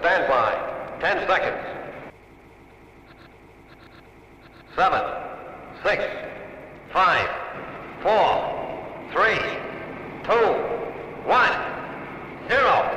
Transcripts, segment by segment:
Stand by. 10 seconds. 7, 6, 5, 4, 3, 2, 1, 0.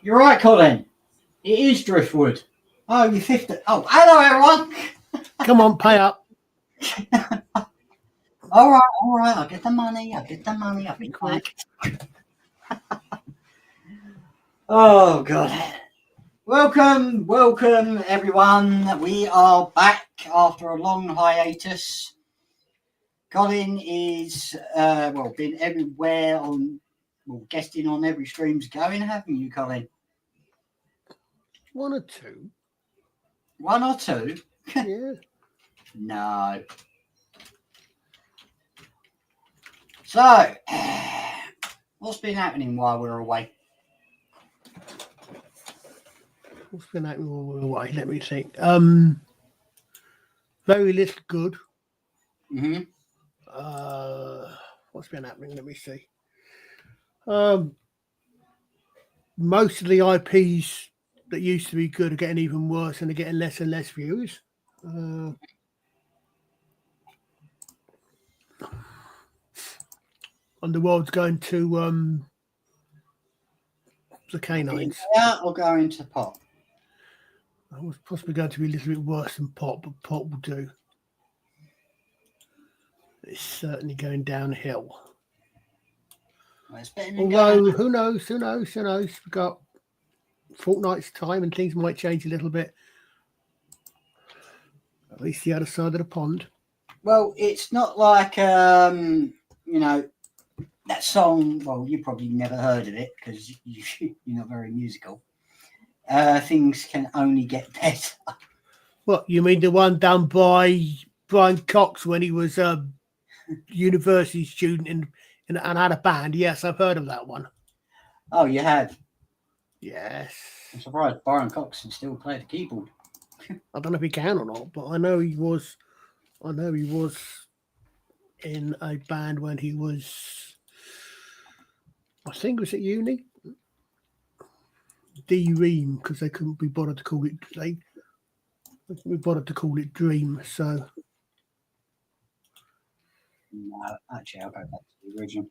You're right, Colin. It is driftwood. Oh, you're 50. Oh, hello, everyone. Come on, pay up. All right. I'll get the money. I'll be quick. Oh, God. Welcome, everyone. We are back after a long hiatus. Colin is, been everywhere guesting on every stream's going, haven't you, Colin? One or two. One or two? Yeah. No. So, what's been happening while we're away? What's been happening while we're away? Let me think. Very little good. Mm-hmm. What's been happening? Let me see. Most of the IPs that used to be good are getting even worse, and they're getting less and less views. And the world's going to the canines. Yeah, or going to pop. It was possibly going to be a little bit worse than pop, but pop will do. It's certainly going downhill. Well, it's better than Although, who knows? We've got fortnight's time and things might change a little bit. At least the other side of the pond. Well, it's not like, that song. Well, you probably never heard of it because you're not very musical. Things can only get better. What, you mean the one done by Brian Cox when he was a university student and had a band? Yes, I've heard of that one. Oh, you have? Yes. I'm surprised Brian Cox can still play the keyboard. I don't know if he can or not, but I know he was in a band when he was, I think it was at uni. D-Ream, because they couldn't be bothered to call it, Dream, so. No, actually, I'll go back to the original.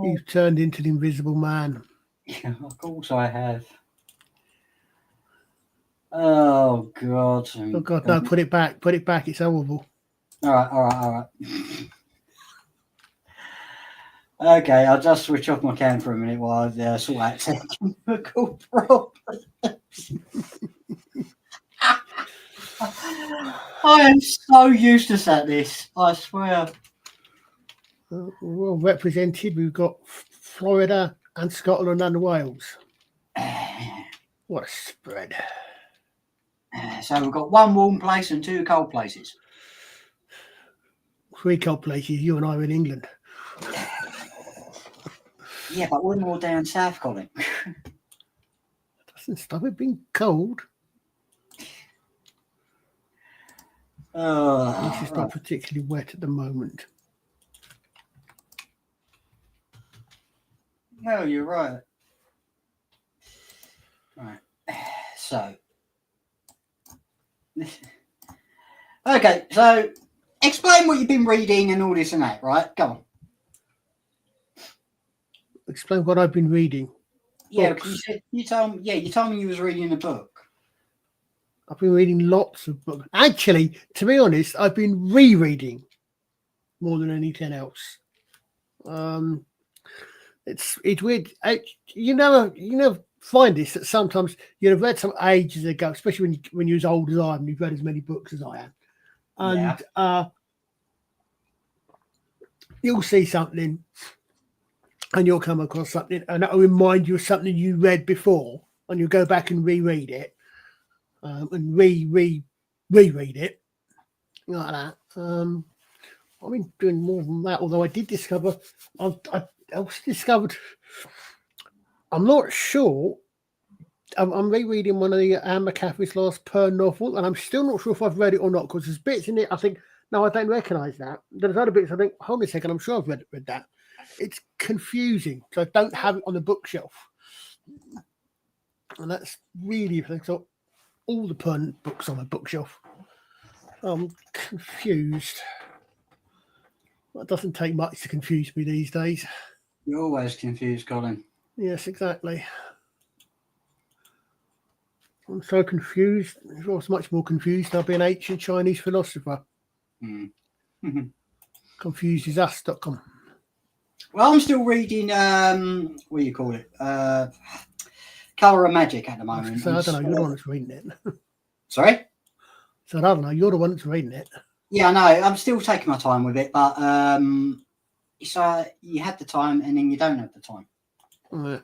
You've turned into the Invisible Man. Yeah, of course I have. Oh, God. Oh, God, no, put it back. It's horrible. All right. Okay, I'll just switch off my cam for a minute while I sort out technical problems. I am so useless at this, I swear. Well represented. We've got Florida and Scotland and Wales. What a spread. So we've got one warm place and two cold places. 3 cold places. You and I are in England. Yeah, but we're more down south, Colin. Doesn't stop it being cold. It's just not particularly wet at the moment. No, you're right. Right. So. Okay, so explain what you've been reading and all this and that, right? Go on. Explain what I've been reading. Yeah, books. because you told me you was reading a book. I've been reading lots of books. Actually, to be honest, I've been rereading more than anything else. It's weird. You never find this that sometimes you'd have read some ages ago, especially when you're as old as I am, and you've read as many books as I am, and you'll see something, and you'll come across something, and that'll remind you of something you read before, and you'll go back and reread it, and reread it like that. I've been doing more than that, although I did discover I also discovered. I'm not sure. I'm rereading one of the Anne McCaffrey's last Pearl novel, and I'm still not sure if I've read it or not, because there's bits in it I think, no, I don't recognise that. There's other bits I think, hold on a second, I'm sure I've read that. It's confusing, so I don't have it on the bookshelf. And that's really, so all the Pearl books on my bookshelf. I'm confused. It doesn't take much to confuse me these days. You're always confused, Colin. Yes, exactly. I'm so confused. I was much more confused. I'll be an ancient Chinese philosopher. Confusesus.com. Well, I'm still reading, what do you call it? Colour of Magic at the moment. So I don't know. You're the one that's reading it. Sorry? So I don't know. You're the one that's reading it. Yeah, I know. I'm still taking my time with it, but it's you have the time and then you don't have the time. Yeah.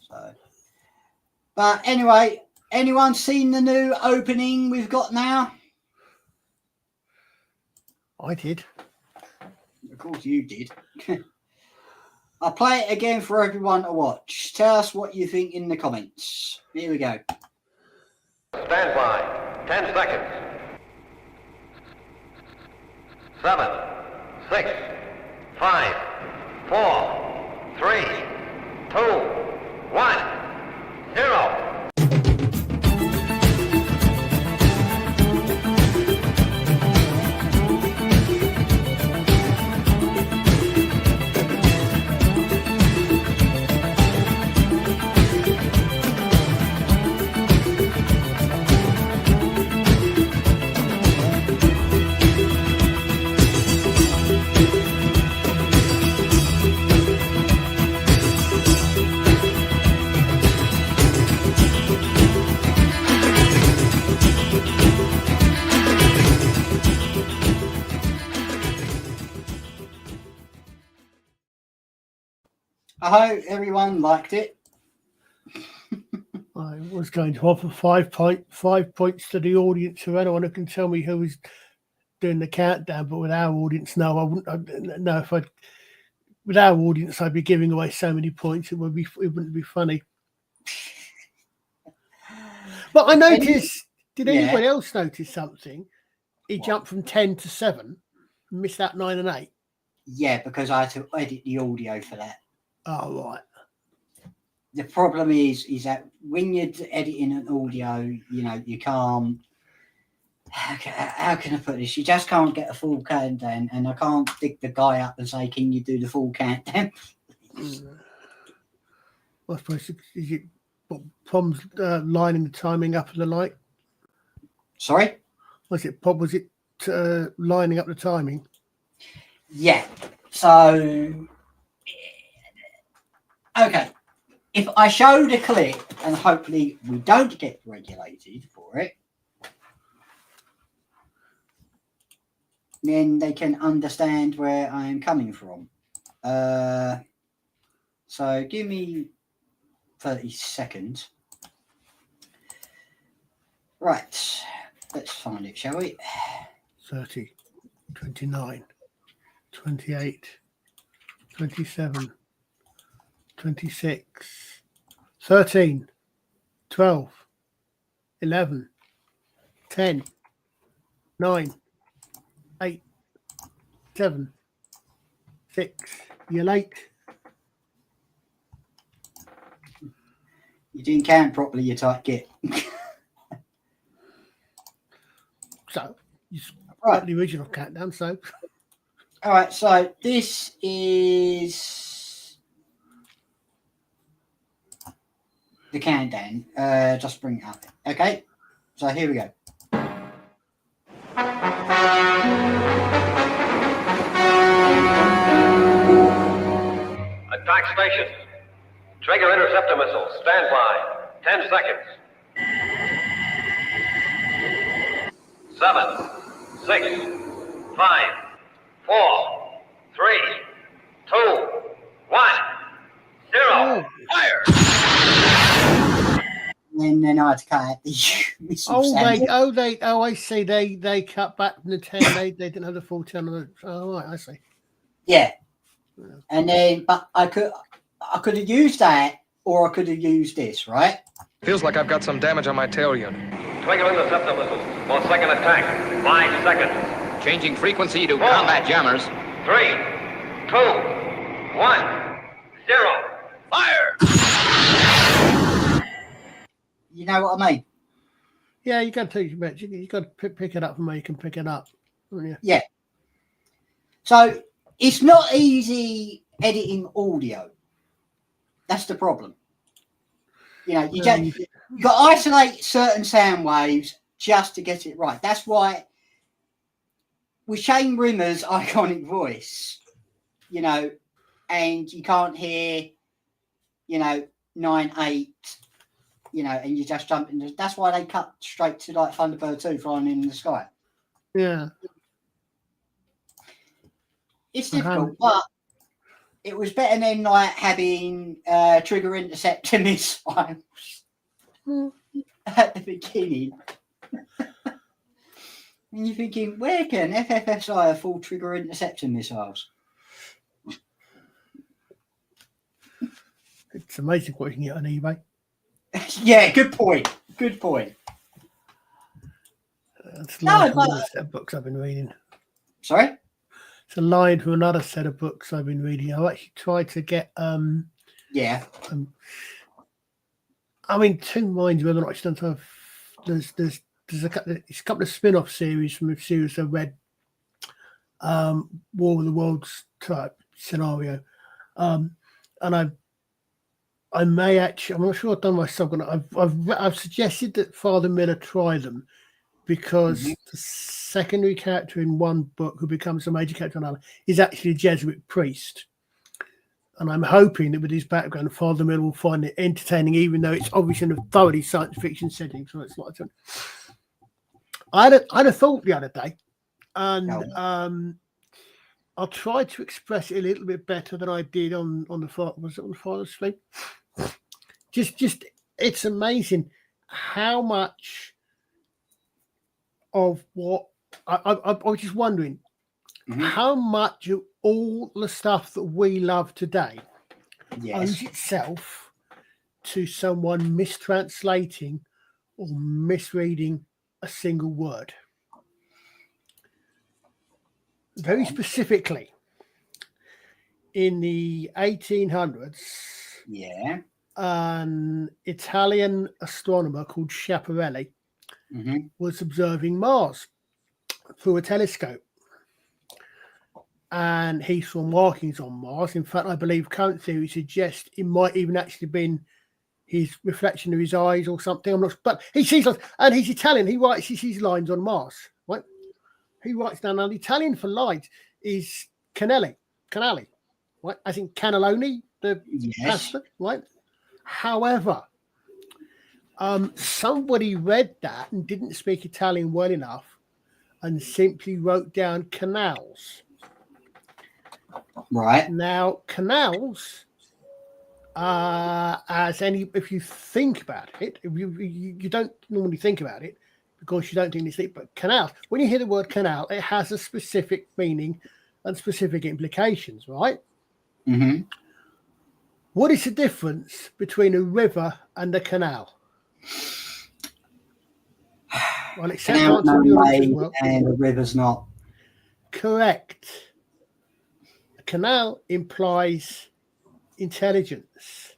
So, but anyway, anyone seen the new opening we've got now? I did. Of course you did. I'll play it again for everyone to watch. Tell us what you think in the comments. Here we go. Stand by. 10 seconds. 7, 6, 5, 4, 3, 2, 1, 0. I hope everyone liked it. I was going to offer 5 points to the audience for anyone who can tell me who was doing the countdown, but with our audience, no, I wouldn't. No, with our audience, I'd be giving away so many points. It wouldn't be funny. But I noticed. Did anyone else notice something? He jumped from 10 to 7, missed out 9 and 8. Yeah, because I had to edit the audio for that. Oh, right. The problem is that when you're editing an audio, you can't. How can I put this? You just can't get a full countdown, and I can't dig the guy up and say, "Can you do the full countdown?" I suppose is it problems lining the timing up and the like? Sorry. Was it lining up the timing? Yeah. So, okay. If I show the clip, and hopefully we don't get regulated for it, then they can understand where I am coming from. So give me 30 seconds. Right. Let's find it, shall we? 30, 29, 28, 27, 26, 13, 12, 11, 10, 9, 8, 7, 6. You're late. You didn't count properly, you type git. So, you Right. got the original countdown, so. All right, so this is the countdown. Just bring it up. Okay, so here we go. Attack stations. Trigger interceptor missiles. Stand by. 10 seconds. 7, 6, 5, 4, 3, 2, 1, 0. Fire! And then I had to cut out the missile sound. I see. They cut back from the 10. They didn't have the full 10 on the. Oh, right, I see. Yeah. And then, but I could have used that, or I could have used this, right? Feels like I've got some damage on my tail unit. Trigger interceptor missiles. For second attack. 5 seconds. Changing frequency to combat jammers. 3, 2, 1, 0. Fire! You know what I mean? Yeah, you got to you got to pick it up from where you can pick it up. Yeah. Yeah. So it's not easy editing audio. That's the problem. You know, you got to isolate certain sound waves just to get it right. That's why with Shane Rimmer's iconic voice, you know, and you can't hear, you know, 9/8, you know, and you just jump into. That's why they cut straight to like Thunderbird 2 flying in the sky. Yeah. It's difficult, but it was better than like having trigger interceptor missiles at the beginning. And you're thinking, where can FFSI afford trigger interceptor missiles? It's amazing what you can get on eBay. Yeah, good point. Good point. It's No, like but- another set of books I've been reading. Sorry? It's a line from another set of books I've been reading. I actually tried to get Yeah. I'm in two minds whether or not it's done to have there's a couple of spin-off series from a series I read, War of the Worlds type scenario. And I may actually, I'm not sure I've done myself. I've suggested that Father Miller try them because the secondary character in one book who becomes a major character in another is actually a Jesuit priest. And I'm hoping that with his background, Father Miller will find it entertaining, even though it's obviously in a thoroughly science fiction setting. So it's not. I had a thought the other day, and I'll try to express it a little bit better than I did on the Father's Sleep. Just it's amazing how much of what I was just wondering how much of all the stuff that we love today owes itself to someone mistranslating or misreading a single word. Very specifically, in the 1800s, an Italian astronomer called Schiaparelli was observing Mars through a telescope. And he saw markings on Mars. In fact, I believe current theory suggests it might even actually been his reflection of his eyes or something. I'm not, but he sees, and he's Italian. He sees lines on Mars, right? He writes down, and Italian for light is canali, right? As in cannelloni, the pasta, right? However, somebody read that and didn't speak Italian well enough and simply wrote down canals. Right. Now, canals, if you think about it, you don't normally think about it because you don't think it's deep, but canals, when you hear the word canal, it has a specific meaning and specific implications, right? What is the difference between a river and a canal? Well, except Canal and a river's not. Correct. A canal implies intelligence,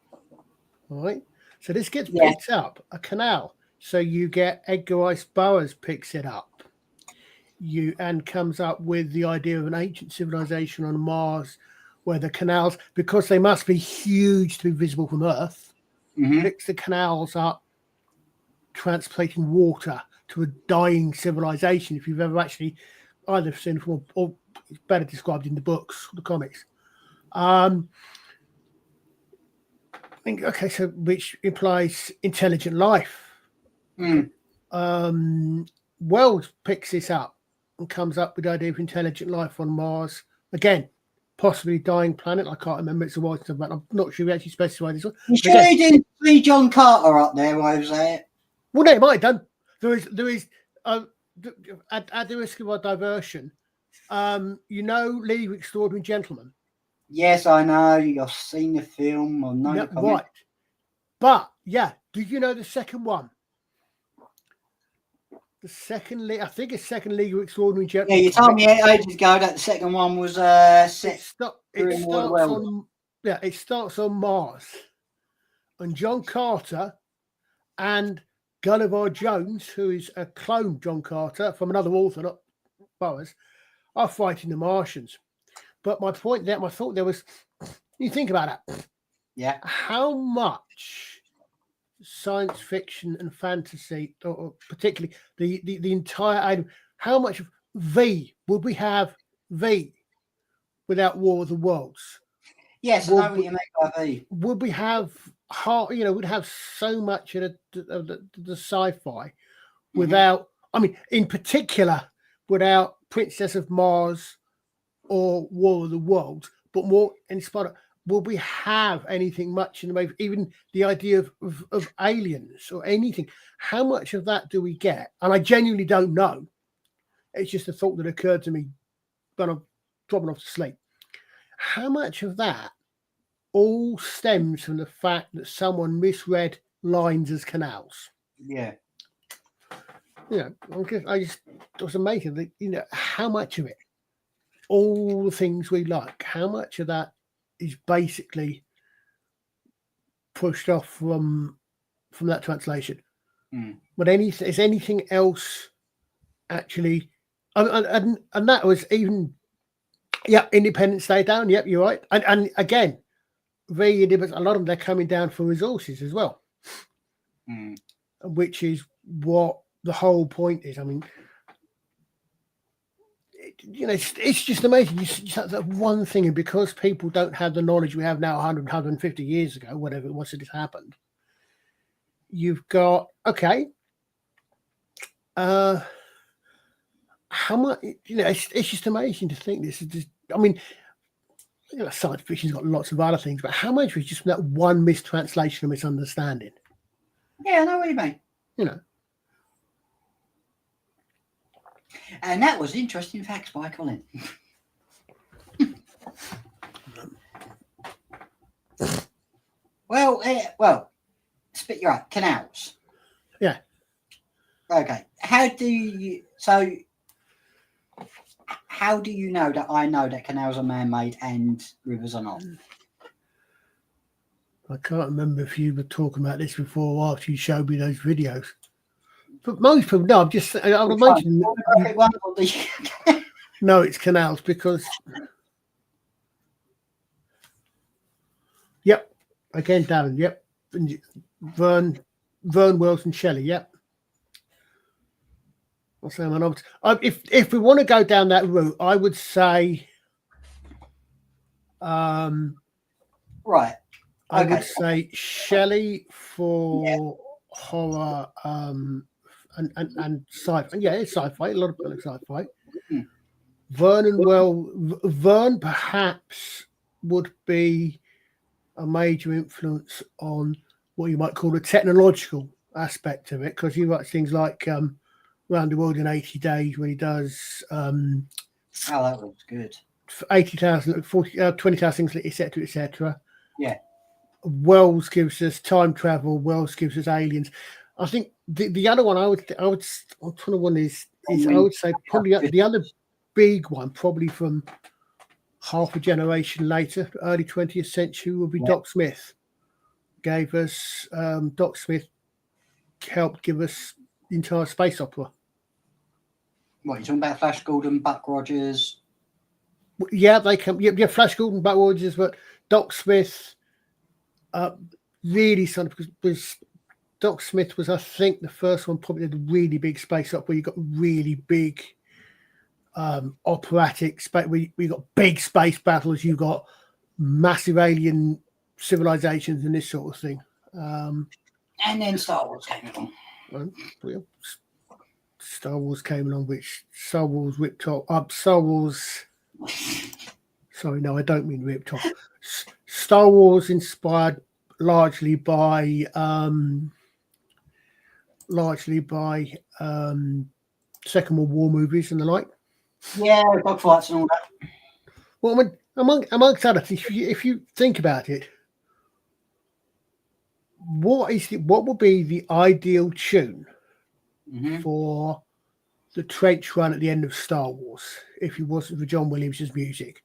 right? So this gets picked up, a canal. So you get Edgar Rice Burroughs picks it up, and comes up with the idea of an ancient civilization on Mars, where the canals, because they must be huge to be visible from Earth, licks the canals up, transporting water to a dying civilization. If you've ever actually either seen it or it's better described in the books, the comics. I think, okay, so which implies intelligent life. Wells picks this up and comes up with the idea of intelligent life on Mars. Again, possibly dying planet. I can't remember. It's a while since I've read. I'm not sure we actually specified this one. You sure he didn't see John Carter up there while I was there? Well, no, it might have done. There is at the risk of a diversion, you know, League of Extraordinary Gentlemen. Yes, I know. I've seen the film. I know the comic. Right. But yeah, do you know the second one? The second league, I think it's second League of Extraordinary Gentlemen. Yeah, you told me ages ago that the second one was set. It starts on Mars, and John Carter and Gulliver Jones, who is a clone John Carter from another author, not Burroughs, are fighting the Martians. But my point there, my thought there was, you think about that. Yeah. How much science fiction and fantasy, or particularly the entire item, how much of V would we have without War of the Worlds? Yes, I know what you mean by V. Would we have would have so much of the sci-fi without, I mean, in particular, without Princess of Mars or War of the Worlds, but more inspired. Will we have anything much in the way of even the idea of aliens or anything? How much of that do we get? And I genuinely don't know. It's just a thought that occurred to me when I'm dropping off to sleep. How much of that all stems from the fact that someone misread lines as canals? Yeah. It was amazing that, how much of it, all the things we like, how much of that is basically pushed off from that translation. But is anything else actually, and that was even, Independence Day down. Yep, you're right. And again, a lot of them, they're coming down for resources as well, which is what the whole point is. I mean, it's just amazing. You just have that one thing, and because people don't have the knowledge we have now 100, 150 years ago, whatever it was that has happened, you've got, how much, it's just amazing to think this is just, I mean, science fiction's got lots of other things, but how much was just that one mistranslation or misunderstanding? Yeah, I know what you mean. And that was interesting facts by Colin. Well, spit you out. Canals. Yeah. Okay. How do you know that I know that canals are man-made and rivers are not? I can't remember if you were talking about this before or after you showed me those videos. But most people, no, I would imagine. No, it's canals because. Yep. Again, Darren. Yep. Vern, Wells, and Shelley. Yep. I'll say my notes. If we want to go down that route, I would say. Right. I would say Shelley for horror. And sci-fi, it's sci-fi. A lot of sci-fi. Vern perhaps would be a major influence on what you might call the technological aspect of it, because you write things like Round the World in 80 Days when he does. That was good. 80,000, 20,000 things, etc. Yeah. Wells gives us time travel. Wells gives us aliens. I think the other one I would say probably the other big one, probably from half a generation later, early 20th century, would be Doc Smith. Gave us Doc Smith helped give us the entire space opera. What, you're talking about Flash Gordon, Buck Rogers? Yeah, they come. Yeah, Flash Gordon, Buck Rogers, but Doc Smith. really something because Doc Smith was, I think, the first one probably had a really big space up where you got really big operatic space, where you got big space battles, you got massive alien civilizations and this sort of thing. And then Star Wars came along. Well, Star Wars came along, which Star Wars ripped off. Star Wars. Sorry, no, I don't mean ripped off. Star Wars inspired largely by Second World War movies and the like. Yeah, dogfights and all that. Well, amongst other things, if you think about it, what would be the ideal tune for the trench run at the end of Star Wars if it wasn't for John Williams' music?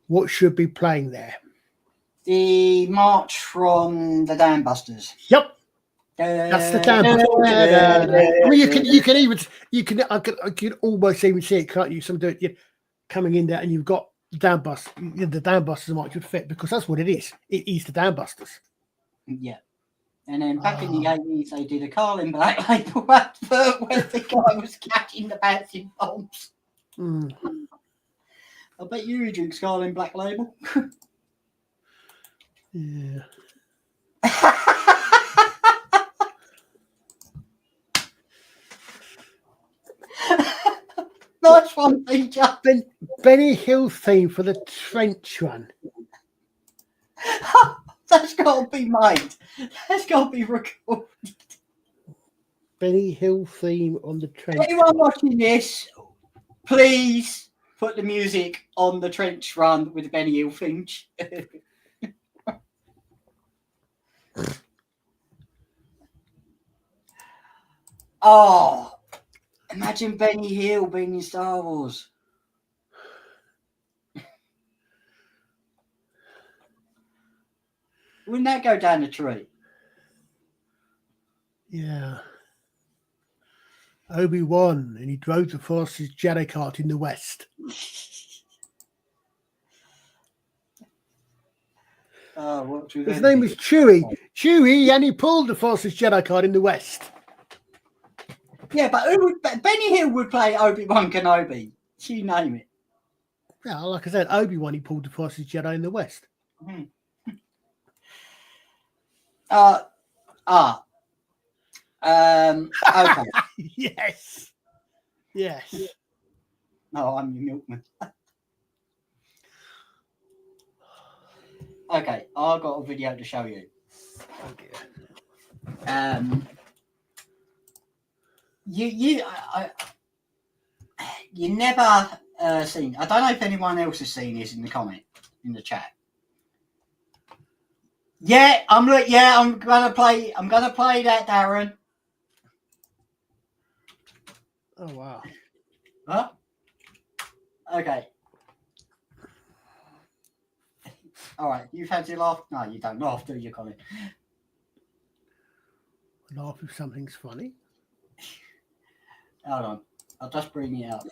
What should be playing there? The march from the Dam Busters. Yep. That's the Dam Busters. I mean, I can almost even see it, can't you? Some do it coming in there, and you've got the Dam Busters. The Dam Busters might should fit because that's what it is. It is the Dam Busters. Yeah. And then back in the 80s, they did a Carlin Black Label advert where the guy was catching the bouncing bombs. I bet you drinks Carlin Black Label. Yeah. Nice one, Peter. Benny Hill theme for the trench run. That's got to be made. That's got to be recorded. Benny Hill theme on the trench. Anyone watching this, please put the music on the trench run with the Benny Hill theme. Oh, imagine Benny Hill being in Star Wars. Wouldn't that go down the tree? Yeah. Obi-Wan, and he drove the Force's Jedi cart in the West. His name was Chewie. Chewie, and he pulled the Force's Jedi cart in the West. Yeah, but Benny Hill would play Obi-Wan Kenobi. You name it. Yeah, like I said, Obi-Wan, he pulled the Force's Jedi in the West. Okay. Yes. No, I'm your milkman. Okay, I've got a video to show you. Oh dear. You never seen. I don't know if anyone else has seen this in the chat. Yeah, I'm gonna play that, Darren. Oh wow. Huh? Okay. All right. You fancy a laugh? No, you don't laugh, do you, Colin? Laugh if something's funny. Hold on. I'll just bring it up.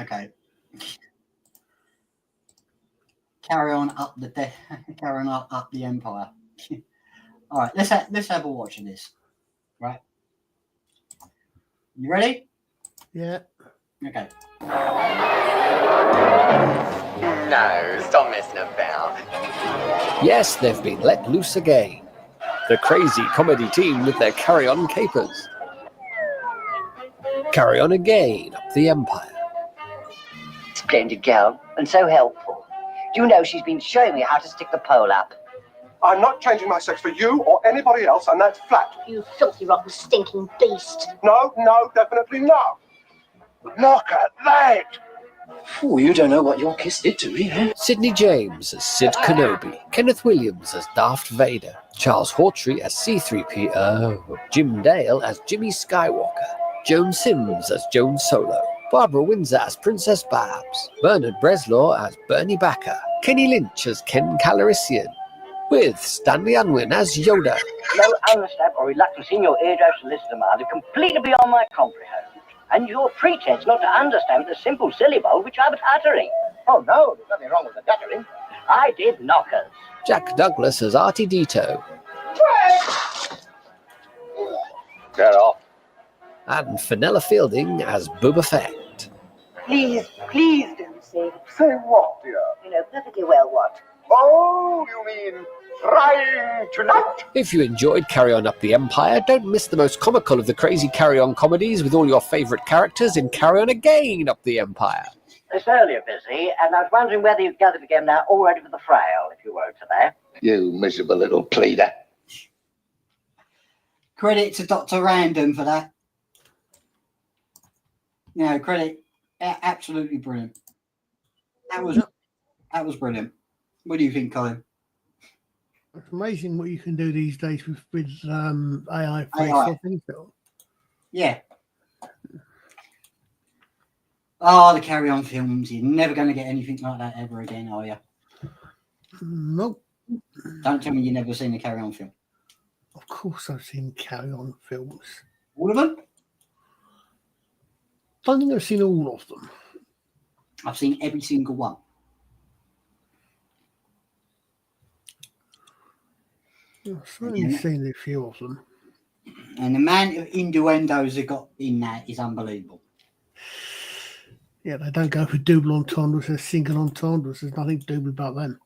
Okay. Carry on up the empire. All right. Let's have a watch of this. Right. You ready? Yeah. Okay. No, stop messing about. Yes, they've been let loose again. The crazy comedy team with their carry-on capers. Carry on again up the empire. Splendid girl, and so helpful. Do you know she's been showing me how to stick the pole up? I'm not changing my sex for you or anybody else, and that's flat. You filthy, rotten, stinking beast. No, definitely no. Look at that! Oh, you don't know what your kiss did to me, eh? Sidney James as Sid Kenobi. Kenneth Williams as Darth Vader. Charles Hawtrey as C-3PO. Jim Dale as Jimmy Skywalker. Joan Sims as Joan Solo. Barbara Windsor as Princess Babs. Bernard Bresslaw as Bernie Backer. Kenny Lynch as Ken Calrissian. With Stanley Unwin as Yoda. No understanding or reluctance in your eardrums to listen to mine, completely beyond my comprehension. And your pretense not to understand the simple syllable which I was uttering. Oh, no, there's nothing wrong with the guttering. I did Knockers. Jack Douglas as R2-D2. Get off. And Fenella Fielding as Boba Fett. Please don't say it. Say what, dear? You know perfectly well what. Oh, you mean frying tonight? If you enjoyed Carry On Up the Empire, don't miss the most comical of the crazy Carry On comedies with all your favourite characters in Carry On Again Up the Empire. It's earlier busy, and I was wondering whether you'd gathered again now, all ready for the frail, if you were today. You miserable little pleader. Credit to Dr. Random for that. Credit. Absolutely brilliant. That was brilliant. What do you think, Colin? It's amazing what you can do these days with AI. Yeah. Oh, the Carry On films. You're never going to get anything like that ever again, are you? Nope. Don't tell me you've never seen a Carry On film. Of course I've seen Carry On films. All of them? I don't think I've seen all of them. I've seen every single one. I've certainly seen a few of them. And the amount of innuendos they got in that is unbelievable. Yeah, they don't go for double entendres, they're single entendres. There's nothing double about them.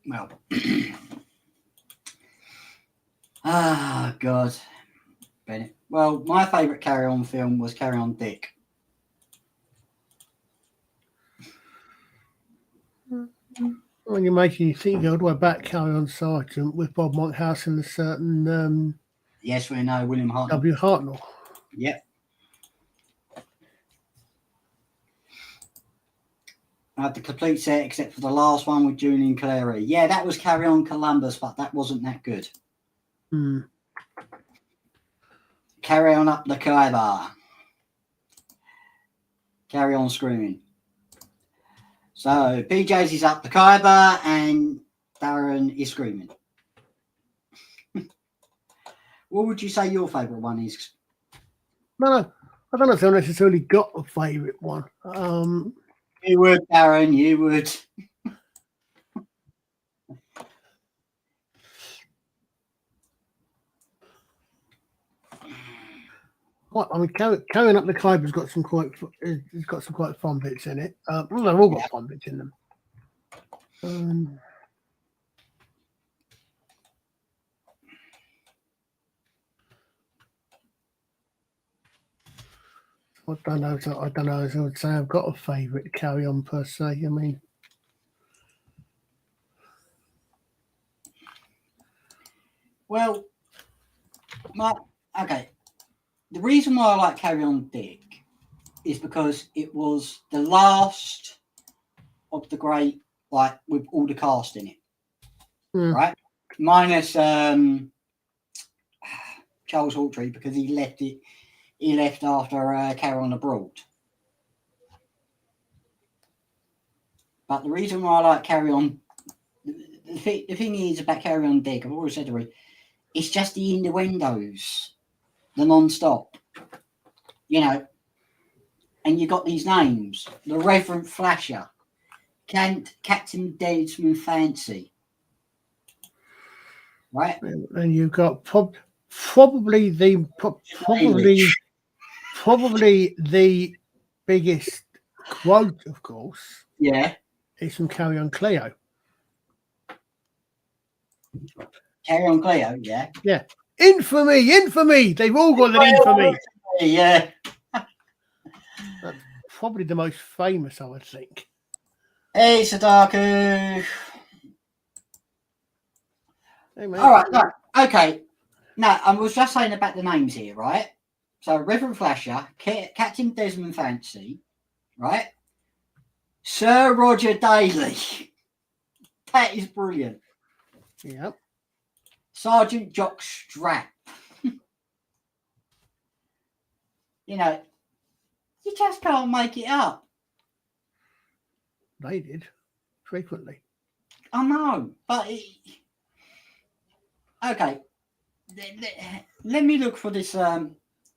Well, God, Bennett. Well, my favourite Carry On film was Carry On Dick. When you're making you think, go all the way back, Carry On Sergeant with Bob Monkhouse and a certain Yes, we know William Hartnell. W. Hartnell. Yep. I had the complete set except for the last one with Julian Clary. Yeah, that was Carry On Columbus, but that wasn't that good. Carry On Up the Khyber. Carry On Screaming. So PJ's is up the Khyber and Darren is screaming. What would you say your favourite one is? No, I don't know if I've necessarily got a favourite one. You would, Darren, you would. I mean, Carrying Up the Khyber's got some quite fun bits in it. Well, they've all got fun bits in them. I don't know. As I would say, I've got a favourite Carry On per se. I mean, well, okay. The reason why I like Carry On Dick is because it was the last of the great, like with all the cast in it, right? Minus Charles Hawtrey because he left it. He left after Carry On Abroad. But the reason why I like Carry On, the thing is about Carry On Dick, I've always said to her, it's just the innuendos, the non-stop, and you got these names, the Reverend Flasher, Captain Desmond Fancy, right? And you've got probably the biggest quote, of course. Yeah. Is from Carry On Cleo. Carry On Cleo, yeah. Yeah. Infamy. They've all got an infamy. Yeah. That's probably the most famous, I would think. Hey, Sadaku. Hey, mate. All right, no, okay. Now, I was just saying about the names here, right? So, Reverend Flasher, Captain Desmond Fancy, right? Sir Roger Daly. That is brilliant. Yep. Sergeant Jock Strap. You just can't make it up. They did frequently. I know, but okay. Let me look for this a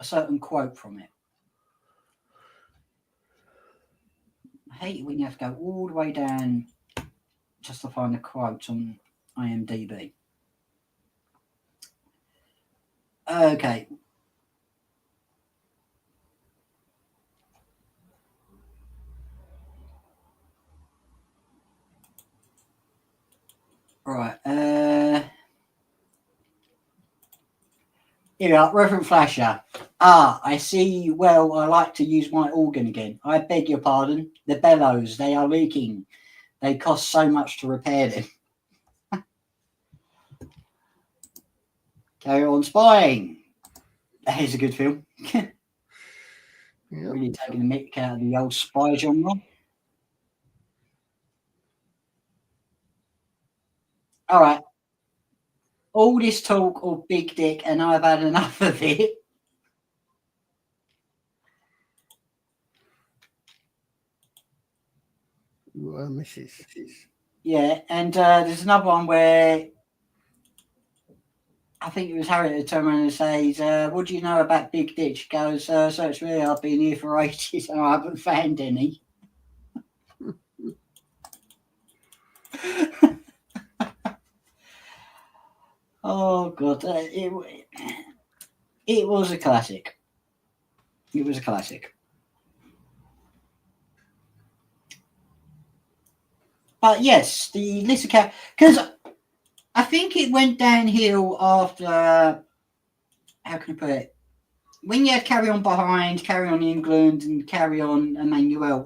certain quote from it. I hate it when you have to go all the way down just to find a quote on IMDb. Okay. Right. Here we are, Reverend Flasher. I see. Well, I like to use my organ again. I beg your pardon. The bellows, they are leaking. They cost so much to repair them. Carry on spying. That is a good film. Really taking the mick out of the old spy genre. All right. All this talk of big dick, and I've had enough of it. Mrs. Yeah, and there's another one where I think it was Harriet who turned around and says, what do you know about big dick? She goes, so it's really, I've been here for ages and I haven't found any. Oh, God. It was a classic. It was a classic. But yes, the list of characters, because I think it went downhill after, how can I put it? When you had Carry On Behind, Carry On England, and Carry On Emmanuel,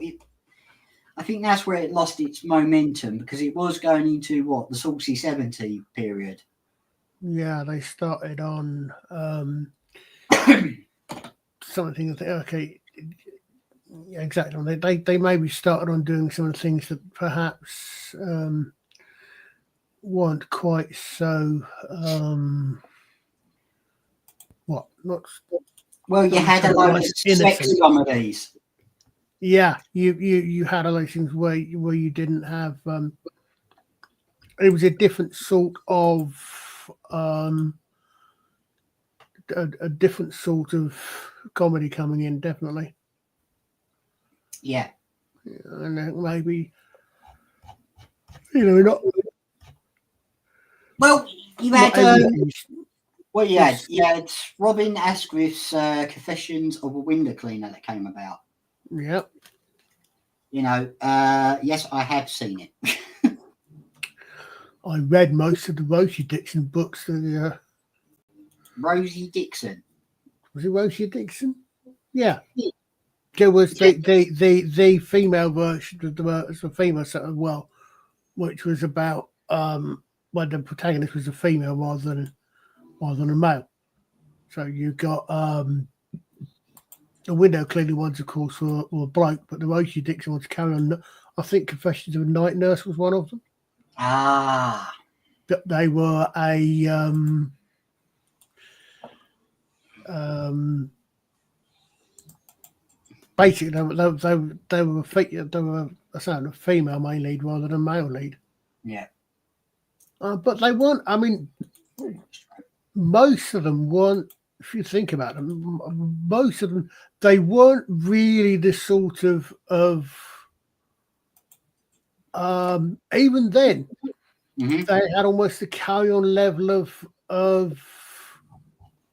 I think that's where it lost its momentum because it was going into what, the Saucy 70 period. Yeah, they started on something. Okay, yeah, exactly. They maybe started on doing some of the things that perhaps weren't quite so. What? Not. Well, you had a lot of sex comedies. Yeah, you had a lot of things where you didn't have. It was a different sort of a different sort of comedy coming in, definitely. Yeah, and maybe not. Well, you had. You had Robin Asquith's Confessions of a Window Cleaner that came about. Yep. Yes, I have seen it. I read most of the Rosie Dixon books. Rosie Dixon. Was it Rosie Dixon? Yeah. There was the female version of the female set as well, which was about where the protagonist was a female rather than a male. So you got the Window Cleaning ones, of course, were a bloke, but the Rosie Dixon ones carry on. I think Confessions of a Night Nurse was one of them. Ah. They were a basically they were a female main lead rather than male lead. Yeah. But they weren't. I mean, most of them weren't. If you think about them, most of them, they weren't really the sort of even then, they had almost a carry-on level of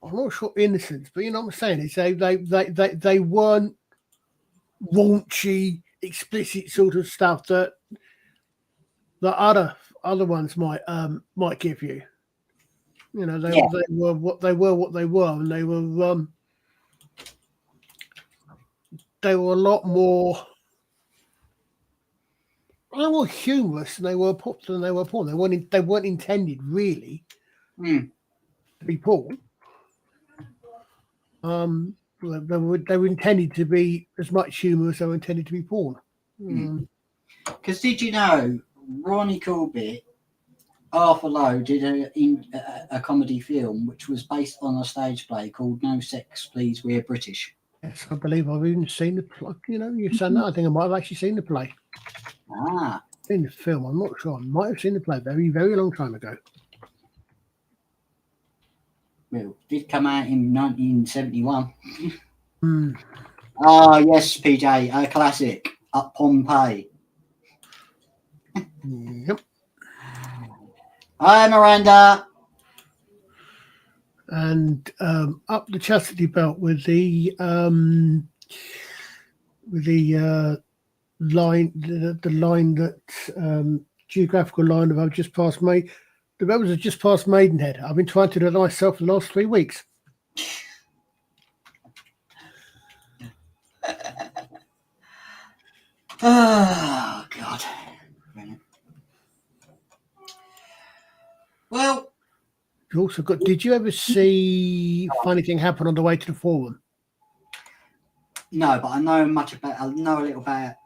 I'm not sure innocence, but you know what I'm saying? It's they weren't raunchy, explicit sort of stuff that other ones might give you. You know, they were what they were, and they were a lot more humorous than they were porn. They weren't intended really to be porn. They were intended to be as much humour as they were intended to be porn. Because did you know Ronnie Corbett, Arthur Lowe did a comedy film which was based on a stage play called No Sex, Please, We're British. Yes, I believe I've even seen the play. You know, you said that. I think I might have actually seen the play. Seen the film. I'm not sure. I might have seen the play very, very long time ago. Well, it did come out in 1971. Mm. Ah, yes, PJ, a classic. up Pompeii. Yep. Hi, Miranda. And up the chastity belt with the line, the line that geographical line of I've just passed May. The rebels have just passed Maidenhead. I've been trying to do it myself for the last 3 weeks. Oh God. Well, You also got. Did you ever see funny thing happen on the way to the forum? no, but I know I know a little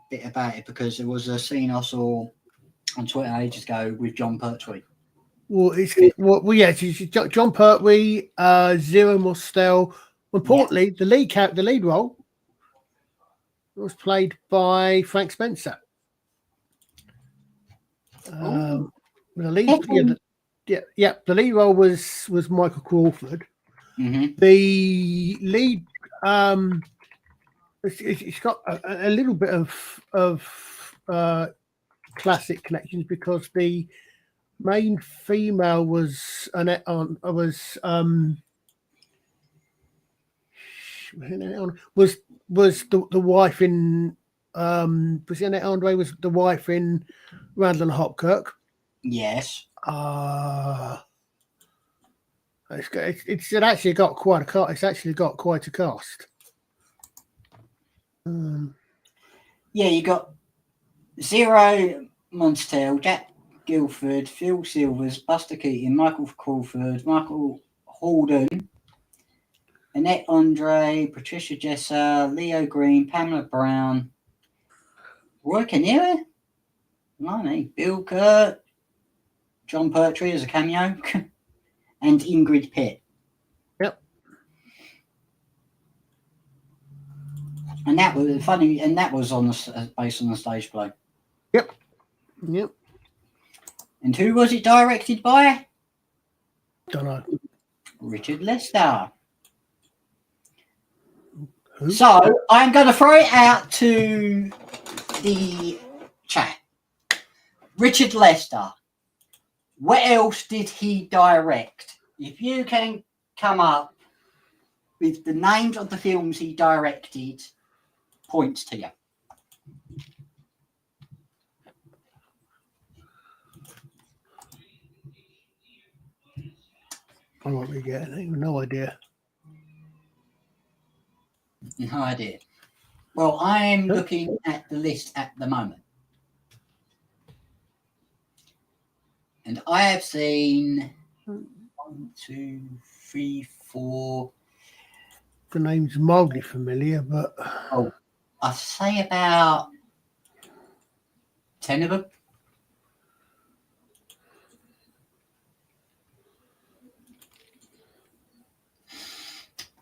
bit about it because there was a scene I saw on Twitter ages ago with John Pertwee. Well, it's John Pertwee, Zero Mostel. Importantly, the lead role was played by Frank Spencer. The lead, the lead role was Michael Crawford. Mm-hmm. The lead, it's got a little bit of classic connections because the main female was Annette was the wife in was Annette Andre was the wife in Randall and Hopkirk. Yes. It's actually got quite a cast. It's actually got quite a cast. Yeah, you got Zero Monstel, Jack Guilford, Phil Silvers, Buster Keaton, Michael Crawford, Michael Holden, Annette Andre, Patricia Jesser, Leo Green, Pamela Brown, Roy Kinnear, Blimey, Bill Kurt, John Pertwee as a cameo, and Ingrid Pitt. Yep. And that was funny, and that was based on the stage play. Yep. And who was it directed by? Don't know. Richard Lester. Who? So I'm going to throw it out to the chat. Richard Lester. What else did he direct? If you can come up with the names of the films he directed, points to you. I won't be getting it. No idea. No idea. Well, I'm looking at the list at the moment. And I have seen 1, 2, 3, 4. The name's mildly familiar, but I say about 10 of them.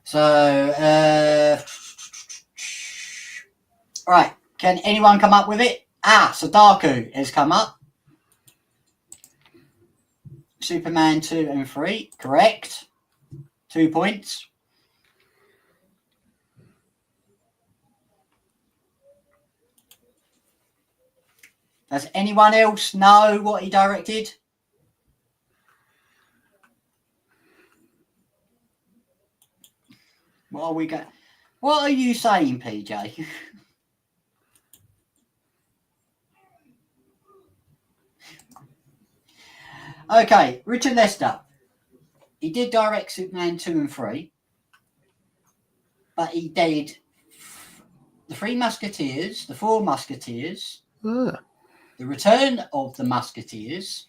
So, right. Can anyone come up with it? Sudoku has come up. Superman 2 and 3, correct. 2 points. Does anyone else know what he directed? What are you saying, PJ? Okay, Richard Lester. He did direct Superman 2 and 3, but he did The Three Musketeers, The Four Musketeers, The Return of the Musketeers,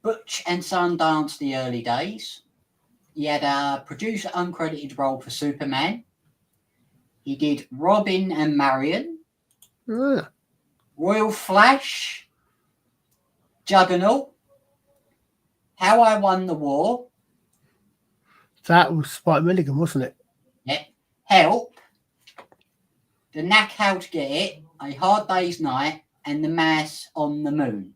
Butch and Sundance, The Early Days. He had a producer uncredited role for Superman. He did Robin and Marion, Royal Flash, Juggernaut, How I Won the War. that was Spike Milligan, wasn't it? Yep. Help, The Knack How to Get It, A Hard Day's Night, and The Mass on the Moon.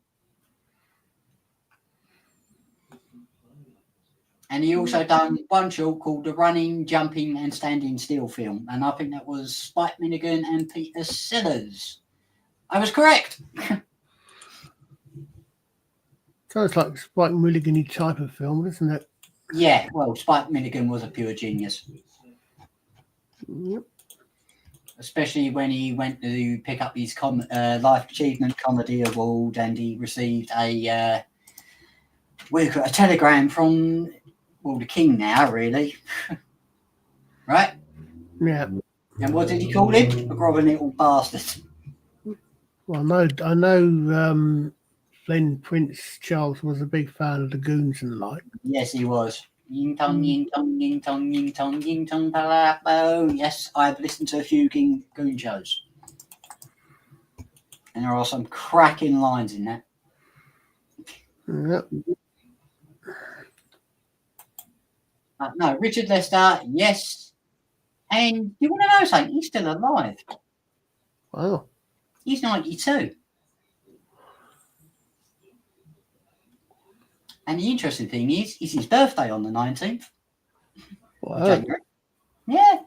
And he also done one short called the Running, Jumping and Standing Still film. And I think that was Spike Milligan and Peter Sellers. I was correct. Sounds like Spike Milligan type of film, isn't it? Yeah, well, Spike Milligan was a pure genius. Yep. Especially when he went to pick up his Life Achievement Comedy Award, and he received a telegram from, well, the king now, really. Right? Yeah. And what did he call him? A grovelling little bastard. Well, I know. Then Prince Charles was a big fan of the Goons and the like. Yes, he was. Ying tong, ying tong, ying tong, ying tong, ying tong, palapo. Yes, I've listened to a few Goon shows. And there are some cracking lines in that. Yep. No, Richard Lester, yes. And you want to know something? He's still alive. Wow. He's 92. And the interesting thing is, it's his birthday on the 19th of January. Yeah.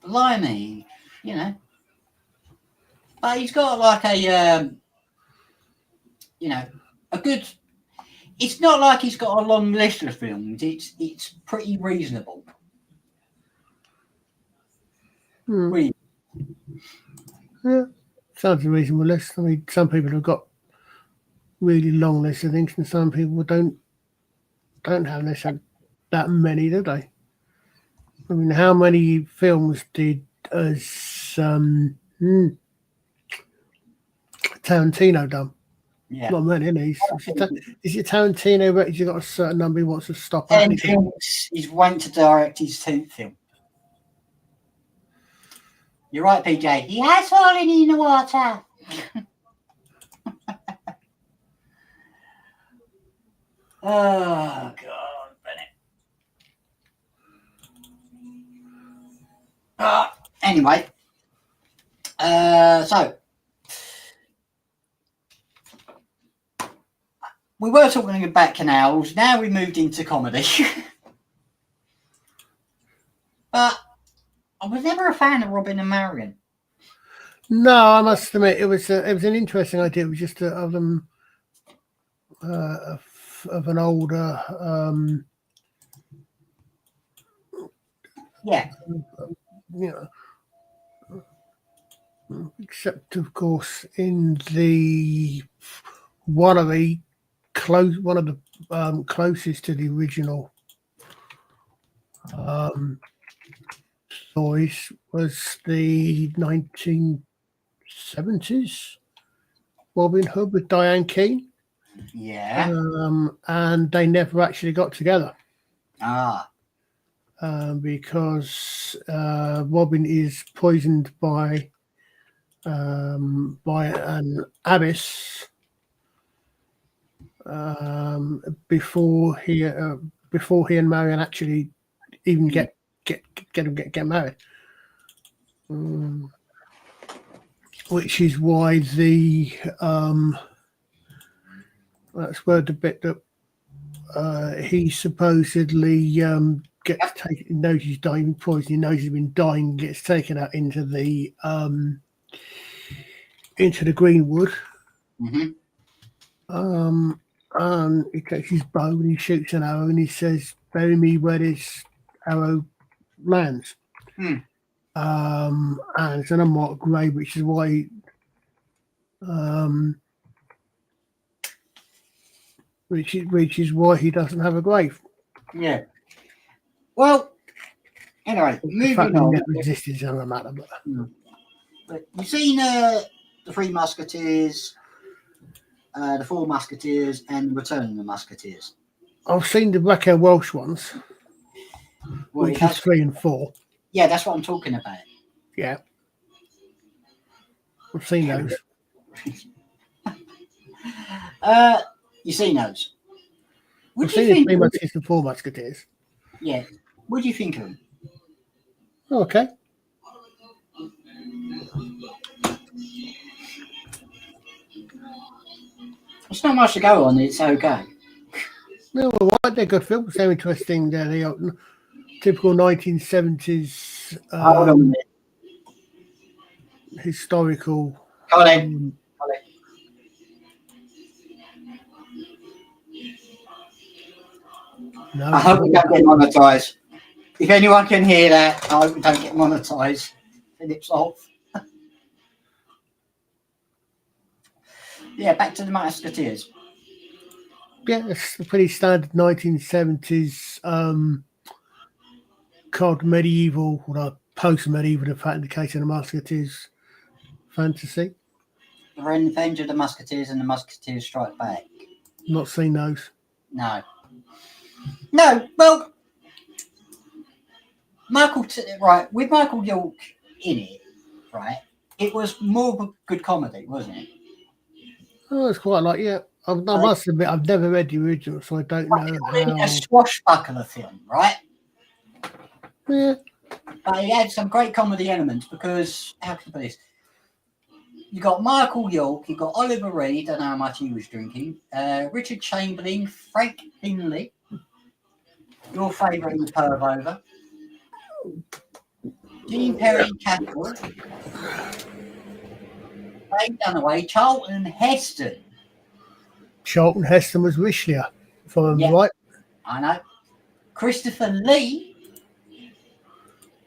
Blimey, you know. But he's got like a good. It's not like he's got a long list of films. It's pretty reasonable. Yeah, sounds a reasonable list. I mean, some people have got really long lists of things, and some people don't have necessarily that many, do they? I mean, how many films did Tarantino done? Yeah. Not many, is it Tarantino, but he's got a certain number he wants to stop at? 10 films he's went to direct his 10th film. You're right, PJ. He has fallen in the water. Oh, God, Bennett. Anyway, so we were talking about canals. Now we moved into comedy. But I was never a fan of Robin and Marion. No, I must admit it was an interesting idea. It was just of them of an older except of course in the one of the closest to the original stories was the 1970s Robin Hood with Diane Keane. Yeah. And they never actually got together. Because Robin is poisoned by an abyss before he and Marion actually even get married. Which is why that's where the bit that he supposedly gets taken, knows he's dying poison, he knows he's been dying, gets taken out into the Greenwood. And he takes his bow and he shoots an arrow and he says, "Bury me where this arrow lands." And it's an unmarked grave, which is why which is why he doesn't have a grave. Yeah. Well, anyway, moving on. Never existed is another matter, but you've seen the Three Musketeers, the Four Musketeers, and Return of the Musketeers. I've seen the Raquel Welch ones, which is 3 and 4. Yeah, that's what I'm talking about. Yeah, I've seen those. You've seen those. I've seen the 3 Musketeers and 4 Musketeers. Yeah. What do you think of them? Okay. There's not much to go on. It's okay. No, well, right, they're good films. They're interesting. They are typical 1970s Hold on a minute. historical. Colin. No, I hope we don't get monetised. If anyone can hear that, I hope we don't get monetised. Philip's off. Yeah, back to the Musketeers. yeah, it's a pretty standard 1970s cod medieval, or post-medieval, in fact, in the case of the Musketeers fantasy. The Revenge of the Musketeers and the Musketeers Strike Back. Not seen those. No. No, well, right, with Michael York in it, right, it was more of a good comedy, wasn't it? Oh, it's quite like, yeah. I must admit, I've never read the original, so I don't know how. A swashbuckler film, right? Yeah. But it had some great comedy elements because, how can I put this? You got Michael York, you got Oliver Reed, I don't know how much he was drinking, Richard Chamberlain, Frank Finlay, your favourite in the perv over, Jean Perry Castle, Dave Dunaway, Charlton Heston. Charlton Heston was Richelieu, if I'm right. I know. Christopher Lee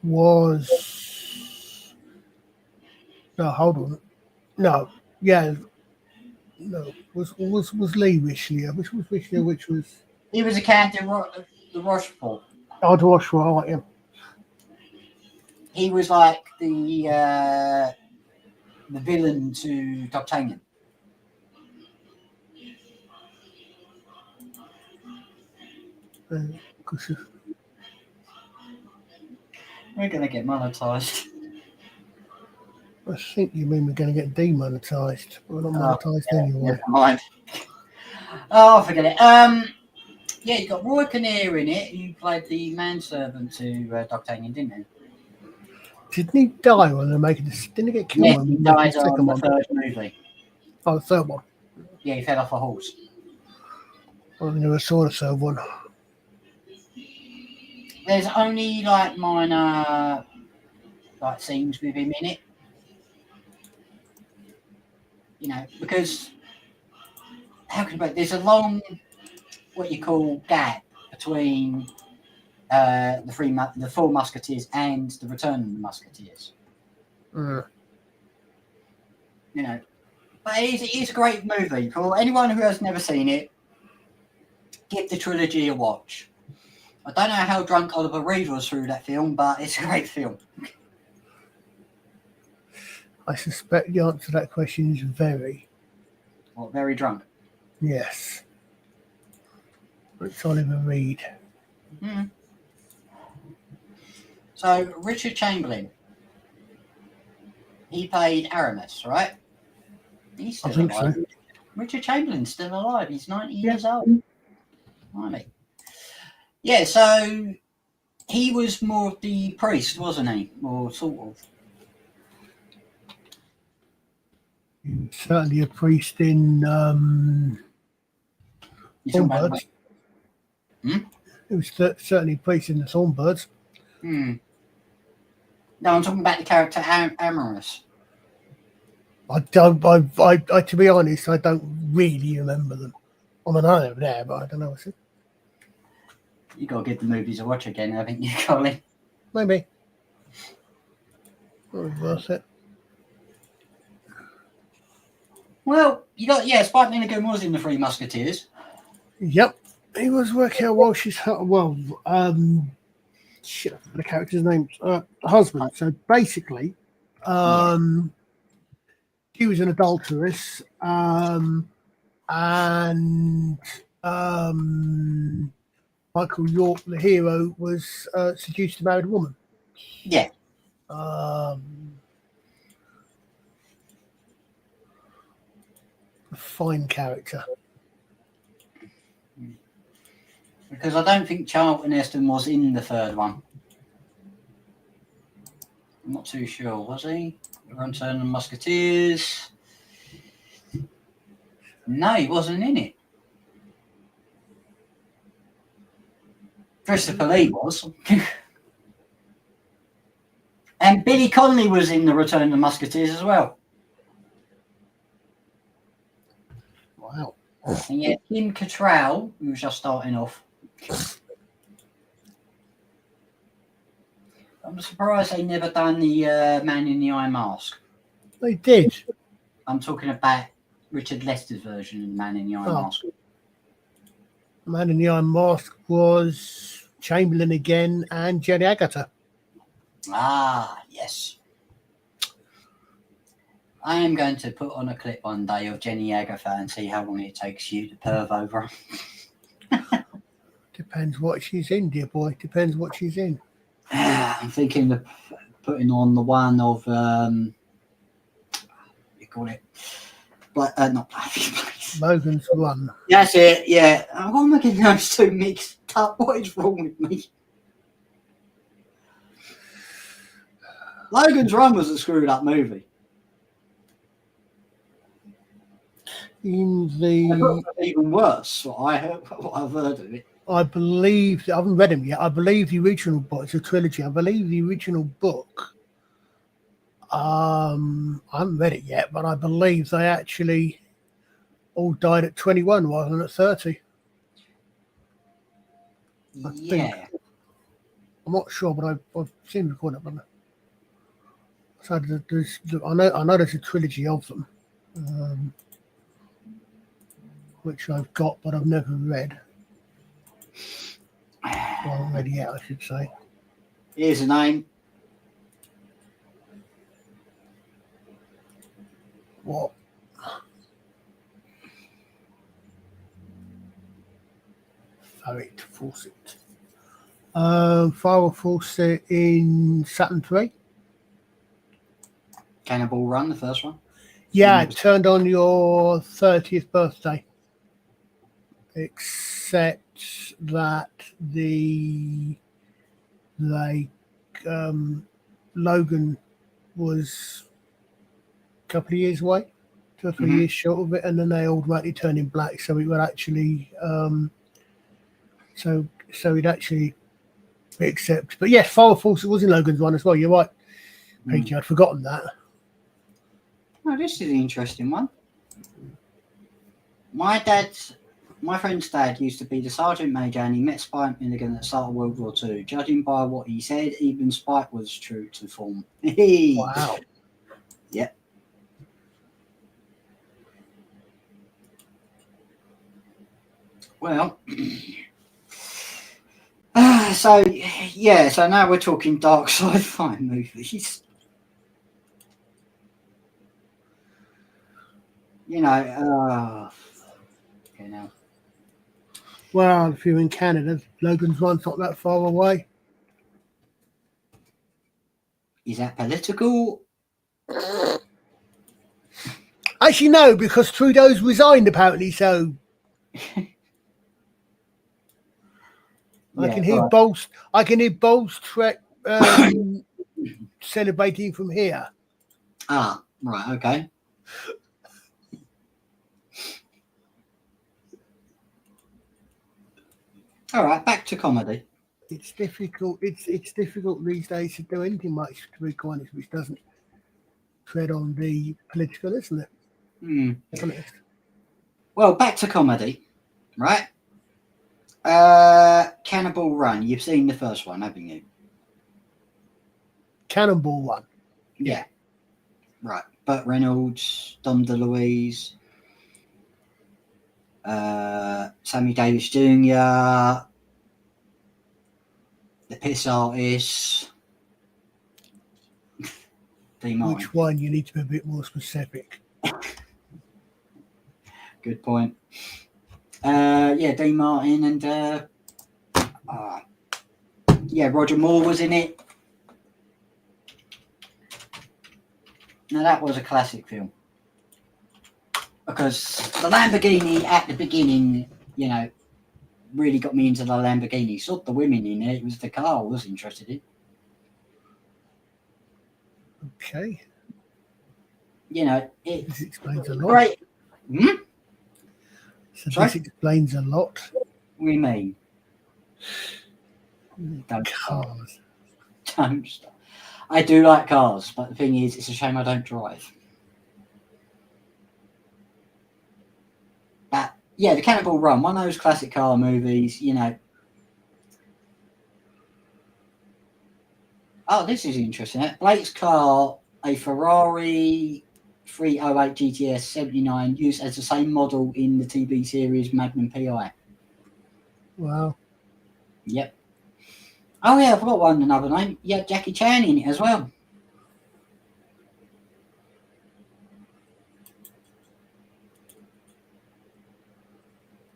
was. No, hold on. No, yeah. No, was Lee Richelieu? Which was Richelieu? Which was. He was a Captain the Rochefort. Oh, the Rochefort, I like him. He was like the villain to D'Artagnan. We're going to get monetised. I think you mean we're going to get demonetised. We're not monetised anyway. Never mind. Oh, forget it. Yeah, you got Roy Kinnear in it. Who played the manservant to D'Artagnan, didn't he? Didn't he die when they're making this? Didn't he get killed? Yeah, he died on the third movie. Oh, the third one. Yeah, he fell off a horse. I never saw the third one. There's only like minor scenes with him in it. You know, because how can I put it? There's a long, what you call, gap between the Four Musketeers and the Return of the Musketeers. You know, but it is a great movie. For anyone who has never seen it, give the trilogy a watch. I don't know how drunk Oliver Reed was through that film, but it's a great film. I suspect the answer to that question is very. What, very drunk? Yes. It's Oliver Reed. Mm. So, Richard Chamberlain. He played Aramis, right? He's still alive. So. Richard Chamberlain's still alive. He's 90 years old. Blimey. Yeah, so he was more of the priest, wasn't he? Or sort of. Certainly a priest in Thornbirds. It was certainly a priest in the Thornbirds. No, I'm talking about the character Amaris. I to be honest, I don't really remember them. I mean, I know there, but I don't know what's it. You got to give the movies a watch again, haven't you, Colin? Maybe. That was worth it. Well, you got Spike Milligan was in the Three Musketeers. Yep, he was working out while she's the character's name, husband. So basically, she was an adulteress, and Michael York, the hero, was seduced a married woman. Yeah. A fine character. Because I don't think Charlton Heston was in the third one. I'm not too sure, was he? Return of the Musketeers. No, he wasn't in it. Christopher Lee was. And Billy Connolly was in The Return of the Musketeers as well. Wow. And yet Kim Cattrall, who was just starting off. I'm surprised they never done the Man in the Iron Mask. They did. I'm talking about Richard Lester's version of Man in the Iron Mask. Man in the Iron Mask was Chamberlain again and Jenny Agutter. Ah, yes. I am going to put on a clip one day of Jenny Agutter and see how long it takes you to perv over her. Depends what she's in, dear boy. Depends what she's in. I'm thinking of putting on the one of what do you call it? Not Black. Logan's Run. That's it. Yeah. Why am I getting those two mixed up? What is wrong with me? Logan's Run was a screwed up movie. In the even worse. What I've heard of it. I believe I haven't read them yet. I believe the original book, it's a trilogy. I believe the original book. I haven't read it yet, but I believe they actually all died at 21 rather than at 30. I think. I'm not sure, but I've seen the corner of So I know there's a trilogy of them, which I've got, but I've never read. Well, I haven't read yet, I should say. Here's a name. What? Farrett Fawcett. Farrell Fawcett in Saturn 3. Cannibal Run, the first one. Yeah, it turned on your 30th birthday. Except that Logan was a couple of years away, 2 or 3 years short of it, and then they automatically turned in black, so it would actually so he'd actually be accepted. But yes, Farrell Fawcett was in Logan's one as well. You're right, PG, I'd forgotten that. Oh, this is an interesting one. My friend's dad used to be the sergeant major, and he met Spike Milligan at the start of World War II. Judging by what he said, even Spike was true to form. Wow. Yep. Well, so now we're talking dark sci-fi movies. You know, okay now. Well, if you're in Canada, Logan's Run's not that far away. Is that political? Actually, no, because Trudeau's resigned apparently. So I can hear Bolst. I can hear Bolst celebrating from here. Ah, right, okay. All right, back to comedy. It's difficult. It's difficult these days to do anything much, to be honest, which doesn't tread on the political, isn't it? Well, back to comedy, right? Cannibal Run. You've seen the first one, haven't you? Cannonball Run. Yeah. Right. Burt Reynolds, Dom DeLuise, Sammy Davis Jr., the Piss Artist. Which one? You need to be a bit more specific. Good point. Dean Martin and Roger Moore was in it. Now that was a classic film because the Lamborghini at the beginning, you know, really got me into the Lamborghini. Sort the women in it. It was the car I was interested in. Okay. You know, this explains a lot. Great. So this explains a lot. What do you mean? Don't Cars. don't start. I do like cars, but the thing is, it's a shame I don't drive. But yeah, the Cannonball Run, one of those classic car movies, you know. Oh, this is interesting. Blake's car, a Ferrari 308 GTS 79, used as the same model in the TV series Magnum PI. Wow. Yep. Oh yeah, I forgot another name. Yeah, Jackie Chan in it as well.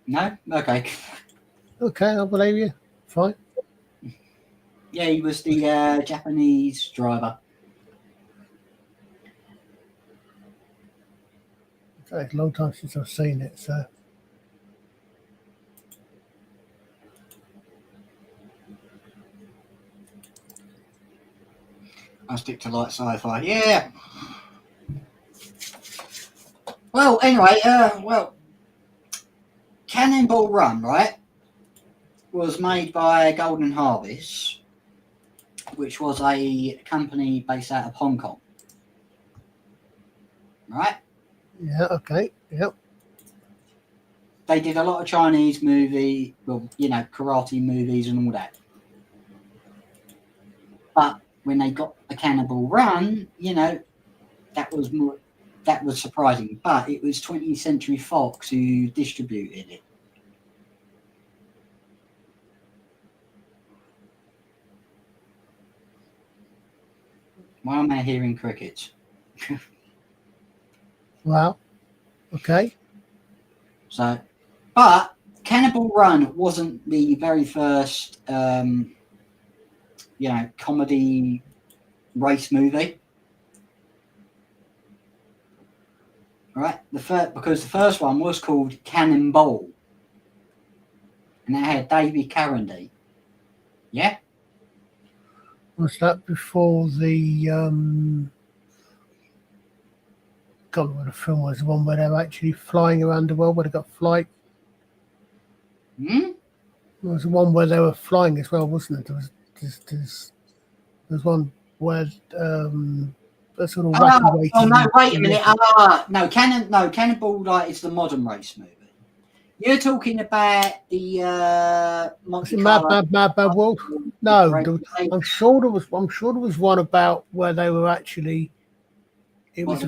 No? Okay. Okay, I believe you. Fine. Yeah, he was the Japanese driver. It's a long time since I've seen it, so. I stick to light sci-fi. Yeah. Well, anyway, Cannonball Run, right, was made by Golden Harvest, which was a company based out of Hong Kong. Right? Yeah, okay. Yep. They did a lot of Chinese movie, well, you know, karate movies and all that. But when they got the Cannonball Run, you know, that was surprising. But it was 20th Century Fox who distributed it. Why am I hearing crickets? Wow. Okay. So, but Cannibal Run wasn't the very first, comedy race movie. Right? Because the first one was called Cannonball, and it had David Carradine. Yeah. Was that before the God, what the film was? The one where they were actually flying around the world, where they got flight. Hmm. It was the one where they were flying as well, wasn't it? There was one where a sort of wacky race. Oh no! Wait a minute. No, Cannonball like is the modern race movie. You're talking about the Monte Carlo. Mad World? No, I'm sure there was one about where they were actually. It was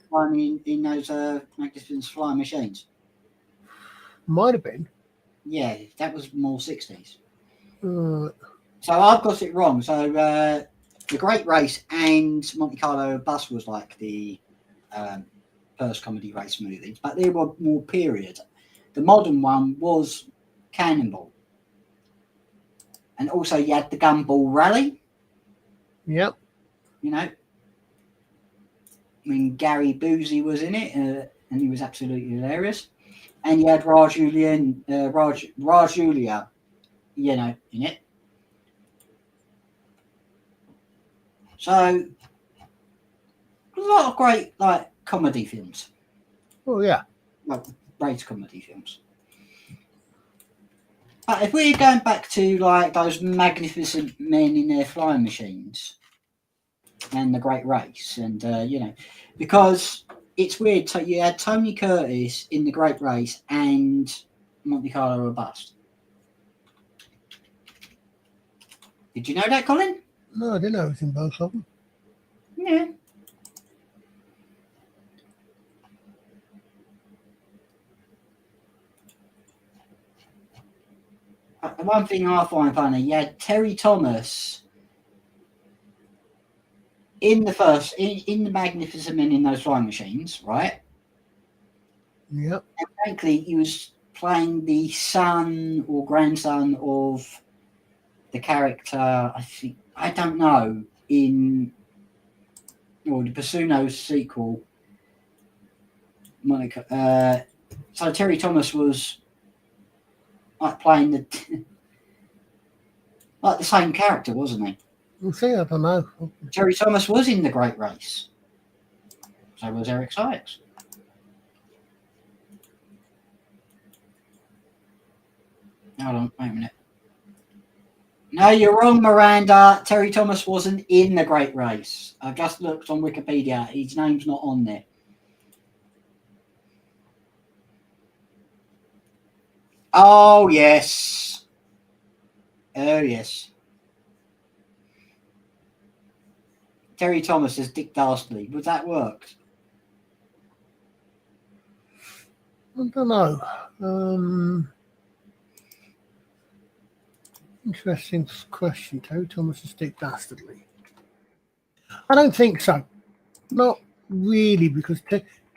flying in those magnificent flying machines. Might have been. Yeah, that was more 60s. Uh, So I've got it wrong. So The Great Race and Monte Carlo Bus was like the first comedy race movies, but they were more period. The modern one was Cannonball. And also you had the Gumball Rally. Yep. You know, when Gary Busey was in it, and he was absolutely hilarious. And you had Raj Julia, you know, in it. So a lot of great like comedy films. Oh yeah. Well, race comedy films. But if we're going back to like those magnificent men in their flying machines and the Great Race, and you know, because it's weird. So you had Tony Curtis in the Great Race and Monte Carlo Bust. Did you know that, Colin? No, I didn't know it was in both of them. Yeah. The one thing I find funny, you had Terry Thomas in the Magnificent Men in those flying machines, right? Yep. And frankly, he was playing the son or grandson of the character, I don't know, in the Pasuno sequel, Monica. So Terry Thomas was like playing the same character, wasn't he? We'll see. I don't know. Terry Thomas was in the Great Race. So was Eric Sykes. Hold on, wait a minute. No, you're wrong, Miranda. Terry Thomas wasn't in the Great Race. I've just looked on Wikipedia. His name's not on there. Oh, yes. Oh, yes. Terry Thomas as Dick Dastardly. Would that work? I don't know. Interesting question. Terry Thomas as Dick Dastardly. I don't think so. Not really, because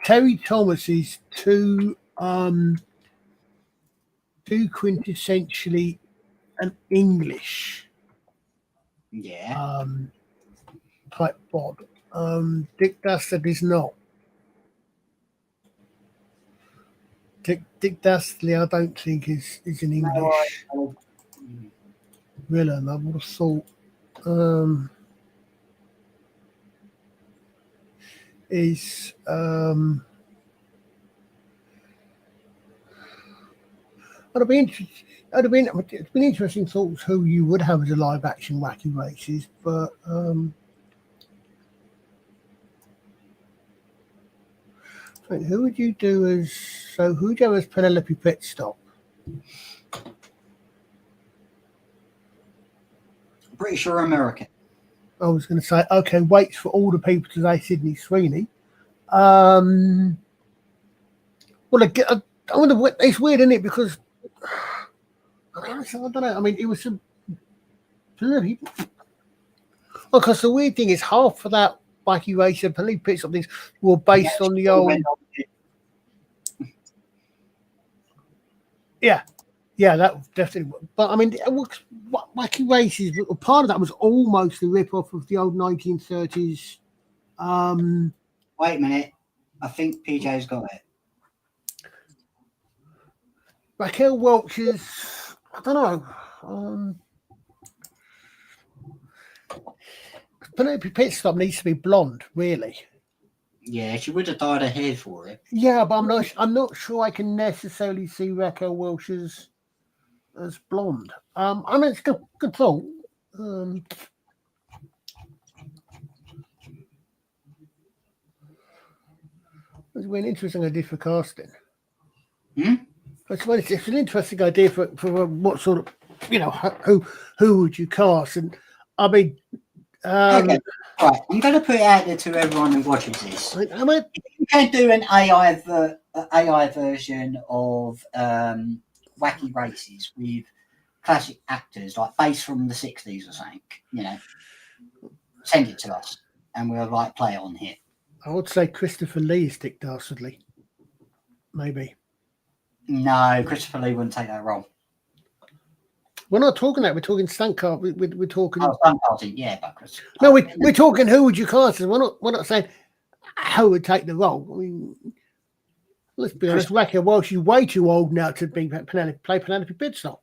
Terry Thomas is too quintessentially an English type Bob. Dick Dastardly is not. Dick Dastardly, I don't think is an English villain. I would have thought is it's been interesting thoughts who you would have as a live action Wacky Races, but who would you do as who would you have as Penelope Pitstop? British or American? I was going to say, okay, waits for all the people to say Sydney Sweeney. Well, I wonder what it's weird, isn't it? Because I don't know. I mean, it was some. Because the weird thing is, half of that Wacky Race and Penelope Pitstop things were based on the old. Yeah, that definitely. But I mean, Wacky Races, part of that was almost a rip-off of the old 1930s. Wait a minute. I think PJ's got it. Raquel Welch's, I don't know. Penelope Pitstop needs to be blonde, really. Yeah, she would have dyed her hair for it. Yeah, but I'm not sure I can necessarily see Raquel Welch as blonde. I mean, it's good thought. It's an interesting idea for casting. It's an interesting idea for what sort of, who would you cast? And I mean, okay, right. I'm going to put it out there to everyone who watches this. I mean, you can do an AI version of Wacky Races with classic actors, like based from the 60s or something. Send it to us, and we'll play it on here. I would say Christopher Lee is Dick Dastardly. Maybe. No, Christopher Lee wouldn't take that role. We're not talking that. We're talking stunt car. We're talking. Oh, stunt casting, yeah, but Chris. No, we're talking who would you cast? We're not saying who would take the role. I mean, let's be honest. Raquel Welch is way too old now to play Penelope Pitstop.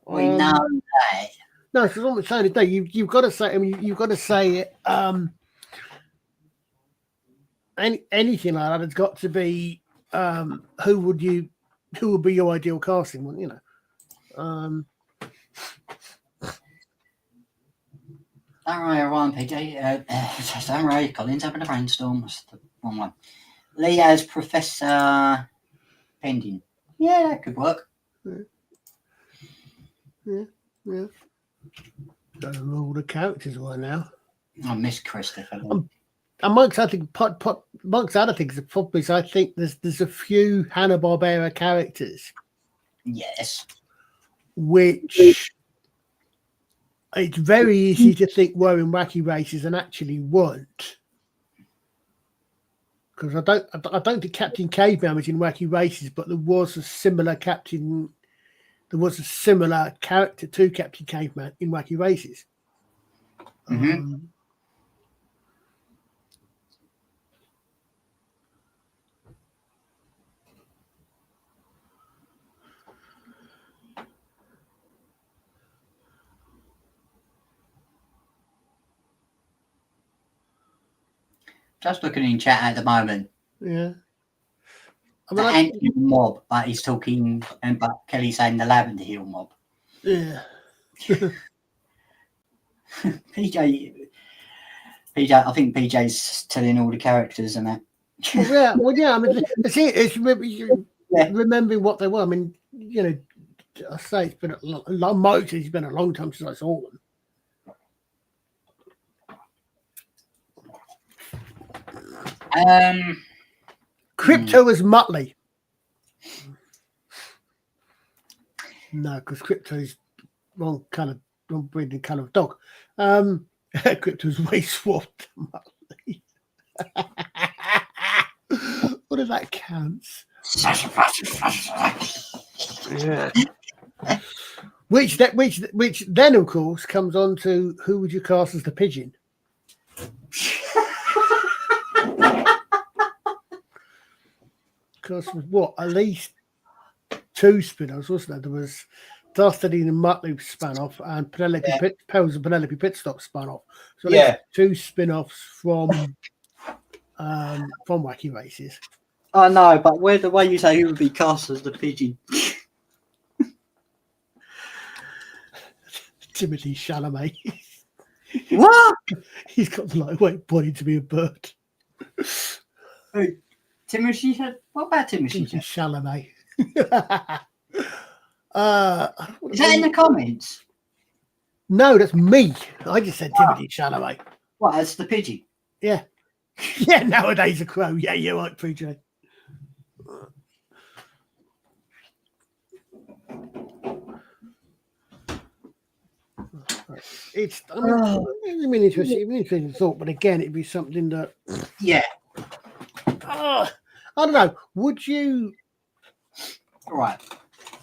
We know that. No, because what I'm saying today, you've got to say. I mean, you've got to say anything like that. It's got to be who would be your ideal casting? Well, Don't worry, everyone, PJ. Don't worry, Colin's having a brainstorm. That's the wrong one. Lee as Professor Pending. Yeah, that could work. Yeah. Don't know all the characters right now. I miss Christopher. Amongst other things, the problem is I think there's a few Hanna-Barbera characters. Yes. Which it's very easy to think were in Wacky Races and actually weren't. Because I don't think Captain Caveman was in Wacky Races, but there was a similar character to Captain Caveman in Wacky Races. Mm-hmm. Just looking in chat at the moment. Yeah. The Ant-Hill mob, but he's talking, but Kelly's saying the Lavender Hill mob. Yeah. PJ, I think PJ's telling all the characters and that. Well, yeah. I mean, it's remembering what they were. I mean, you know, I say it's been it's been a long time since I saw them. Crypto as Muttley. No, because Crypto's wrong breeding colour of dog. Crypto's way swapped to Muttley. What if that counts? Yeah. Which then of course comes on to who would you cast as the pigeon? Because what, at least 2 spin-offs, wasn't there? There was Dastardine and Muttley spun off, and Penelope Pitstop spun off. So at least 2 spin-offs from Wacky Races. I know, but the way you say who would be cast as the pigeon? Timothy Chalamet. What? He's got the lightweight body to be a bird. Who? Timothy? What about Timothy Chalamet? Is that in the comments? No, that's me. I just said Timothy Chalamet. What, that's the pigeon? Yeah. Yeah, nowadays a crow. Yeah, you're right, PJ. It's interesting thought, but again, it'd be something that I don't know. Would you? Right.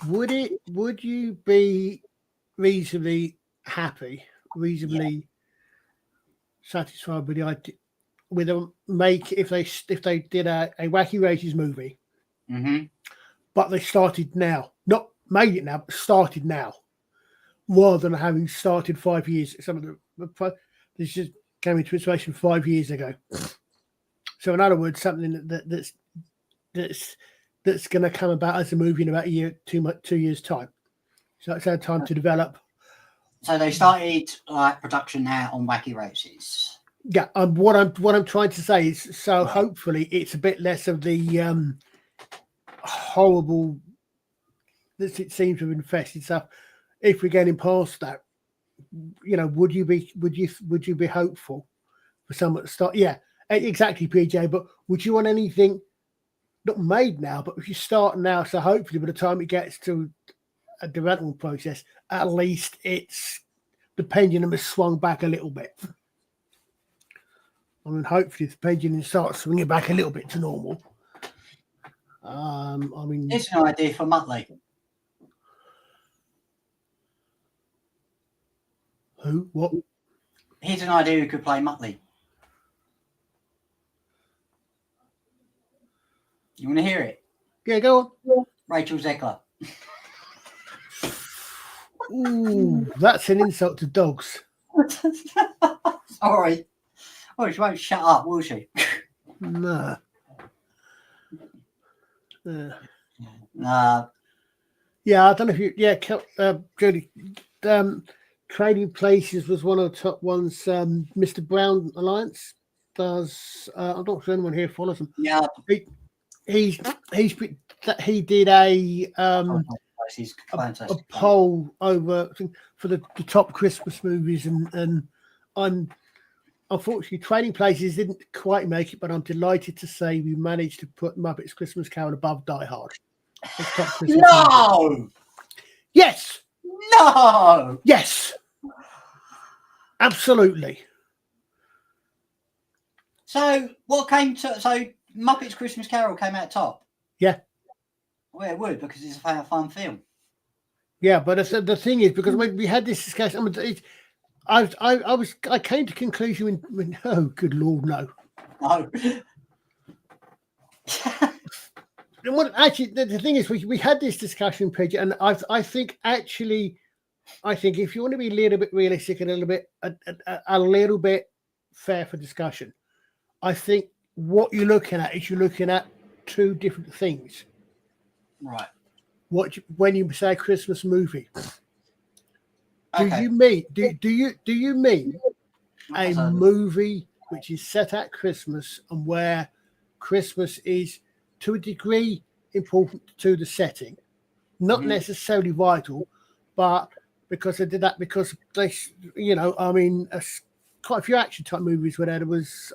Would you be reasonably happy, reasonably satisfied with the idea, with a make if they did a Wacky Races movie, but they started now, not made it now, but started now, rather than having started 5 years. Some of this just came into situation 5 years ago. So in other words, something that's going to come about as a movie in about 2 years time. So it's had time to develop. So they started like production now on Wacky Races. Yeah, what I'm trying to say is, so hopefully it's a bit less of the horrible that it seems to have infested stuff. If we're getting past that, you know, would you be hopeful for someone to start? Yeah, exactly, PJ. But would you want anything not made now, but if you start now, so hopefully by the time it gets to a development process, at least it's the pendulum has swung back a little bit. I mean, hopefully the pendulum starts swinging back a little bit to normal. I mean, it's an idea for Muttley. Who? What? Here's an idea who could play Muttley. You want to hear it? Yeah, go on. Rachel Zegler. Ooh, that's an insult to dogs. Sorry. Oh, she won't shut up, will she? No. Nah. Yeah, I don't know if you. Yeah, Jodie. Trading Places was one of the top ones. Mr. Brown Alliance does. I'm not sure anyone here follows him. Yeah. He did a poll over for the top Christmas movies, and I'm unfortunately Trading Places didn't quite make it, but I'm delighted to say we managed to put Muppets Christmas Carol above Die Hard. No. Movie. Yes. No. Yes. Absolutely. So what came to Muppets Christmas Carol came out top? Yeah. Well, it would, because it's a fun film. Yeah, but the thing is, because when we had this discussion, I came to conclusion when oh, good Lord, no. No. Actually, the thing is, we had this discussion, Pidge, and I think if you want to be a little bit realistic and a little bit fair for discussion, I think what you're looking at is you're looking at 2 different things. Right. When you say Christmas movie, Okay. you mean do you mean a So, movie which is set at Christmas and where Christmas is to a degree important to the setting, not necessarily vital, but because they did that because they, you know, I mean, quite a few action type movies where there was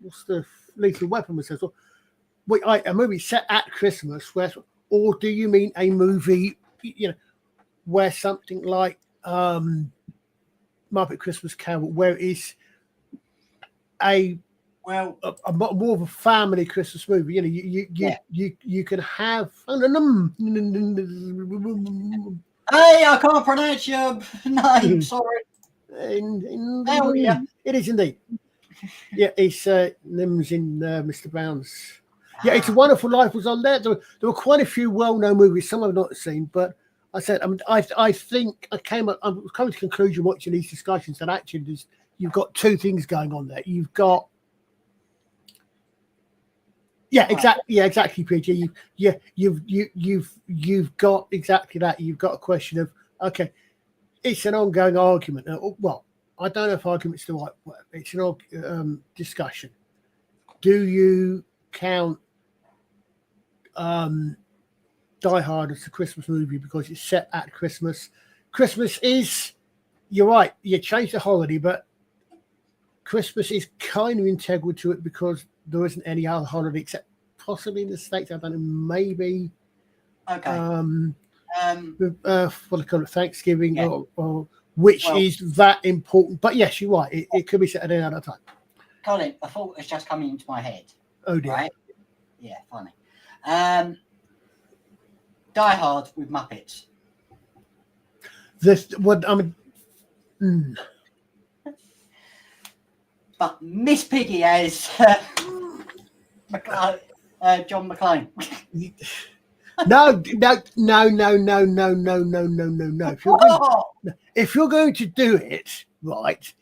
what's the Lethal Weapon was as well. Wait, a movie set at Christmas, where, or do you mean a movie, you know, where something like Muppet Christmas Carol, where it's more of a family Christmas movie? You know, you can have. Hey, I can't pronounce your name. Sorry. It is indeed. Yeah, it's Nims in Mr. Brown's. Yeah, It's a Wonderful Life was on there. There were quite a few well-known movies, some I've not seen, but I said, I think I'm coming to the conclusion watching these discussions that actually you've got two things going on there. You've got exactly, PG. You've got exactly that. You've got a question of, okay, it's an ongoing argument. Well, I don't know if argument's the right word. It's an discussion. Do you count Die Hard as a Christmas movie because it's set at Christmas? Christmas is, you're right, you change the holiday, but Christmas is kind of integral to it because there isn't any other holiday except possibly in the States. I don't know, maybe. Okay. What do they call it? Thanksgiving, or which is that important? But yes, you're right. It could be set at any other time. Colin, a thought has just come into my head. Oh dear. Right? Yeah, funny. Die Hard with Muppets. But Miss Piggy as John McClane. No. If you're going to do it right,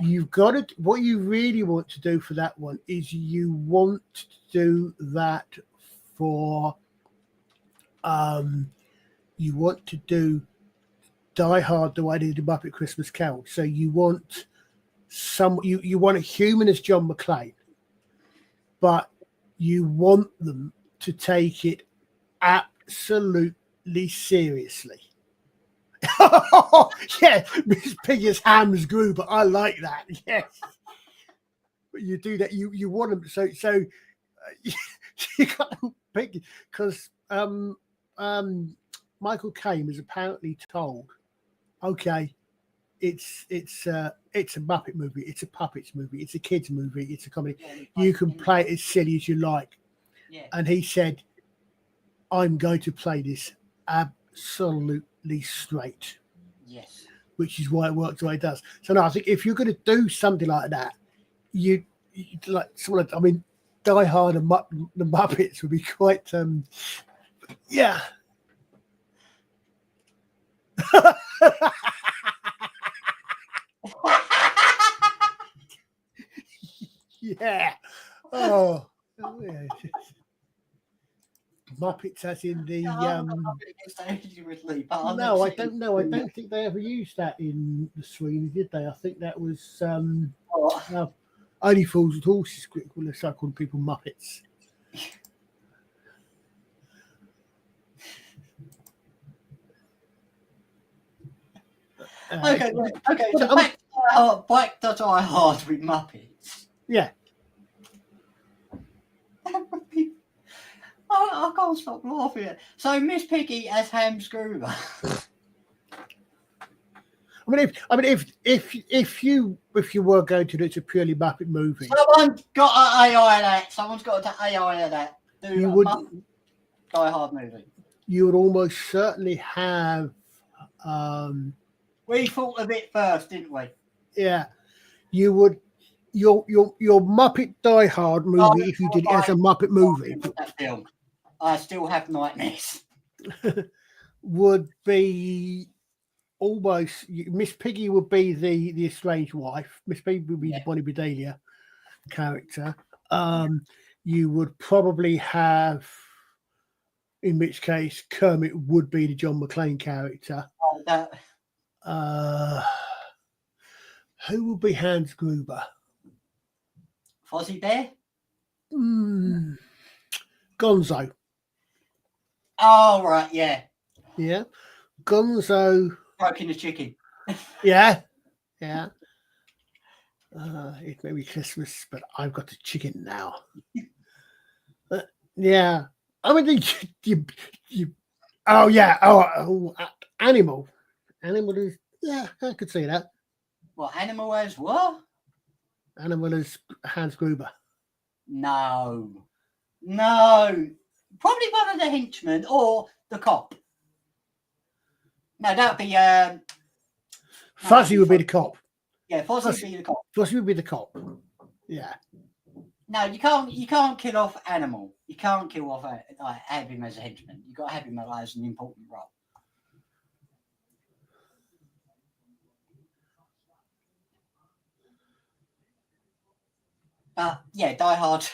you've got to. What you really want to do for that one is you want to do that for. You want to do Die Hard the way they did Muppet Christmas Carol. So you want you want a human as John McClane, but you want them to take it absolutely seriously. Yeah, Miss Piggy's hams grew, but I like that. Yes, but you do that. You want them so you can't pick because Michael Caine was apparently told, okay, it's a Muppet movie, it's a puppets movie, it's a kids movie, it's a comedy. You can play it as silly as you like. Yeah. And he said, I'm going to play this absolutely straight. Yes. Which is why it works the way it does. So no, I think if you're going to do something like that, you like someone. I mean, Die Hard and the Muppets would be quite. Yeah. Yeah. Oh. Yeah. Muppets as in the no, I don't know. I don't think they ever used that in the Sweeney, did they? I think that was Only Fools and Horses. Well, they start calling people Muppets. Okay. So back to Die Hard with Muppets. Yeah. I can't stop laughing. So Miss Piggy as Ham Scroover. If you were going to do it a purely Muppet movie, someone's got to AI that. Someone's got to AI that. You would Die Hard movie. You would almost certainly have. We thought of it first, didn't we? Yeah, you would. Your Muppet Die Hard movie, if you did it as a Muppet movie, that film. I still have nightmares. Would be almost Miss Piggy would be the estranged wife. Miss Piggy would be the Bonnie Bedelia character. You would probably have, in which case Kermit would be the John McClane character. Oh, that, Who would be Hans Gruber? Fozzie Bear? Gonzo. Oh, right, yeah. Yeah. Gonzo. Broken the chicken. Yeah. Yeah. It may be Christmas, but I've got a chicken now. Yeah. I mean, oh, yeah. Animal. Animal is, yeah, I could see that. What, Animal as what? Animal is Hans Gruber. No. No. Probably one of the henchmen or the cop. No, that would be Fuzzy would be the cop. Yeah, Fozzie would be the cop. Fuzzy would be the cop. Yeah. No, you can't kill off Animal. You can't kill off have him as a henchman. You've got to have him as an important role. Yeah, Die Hard.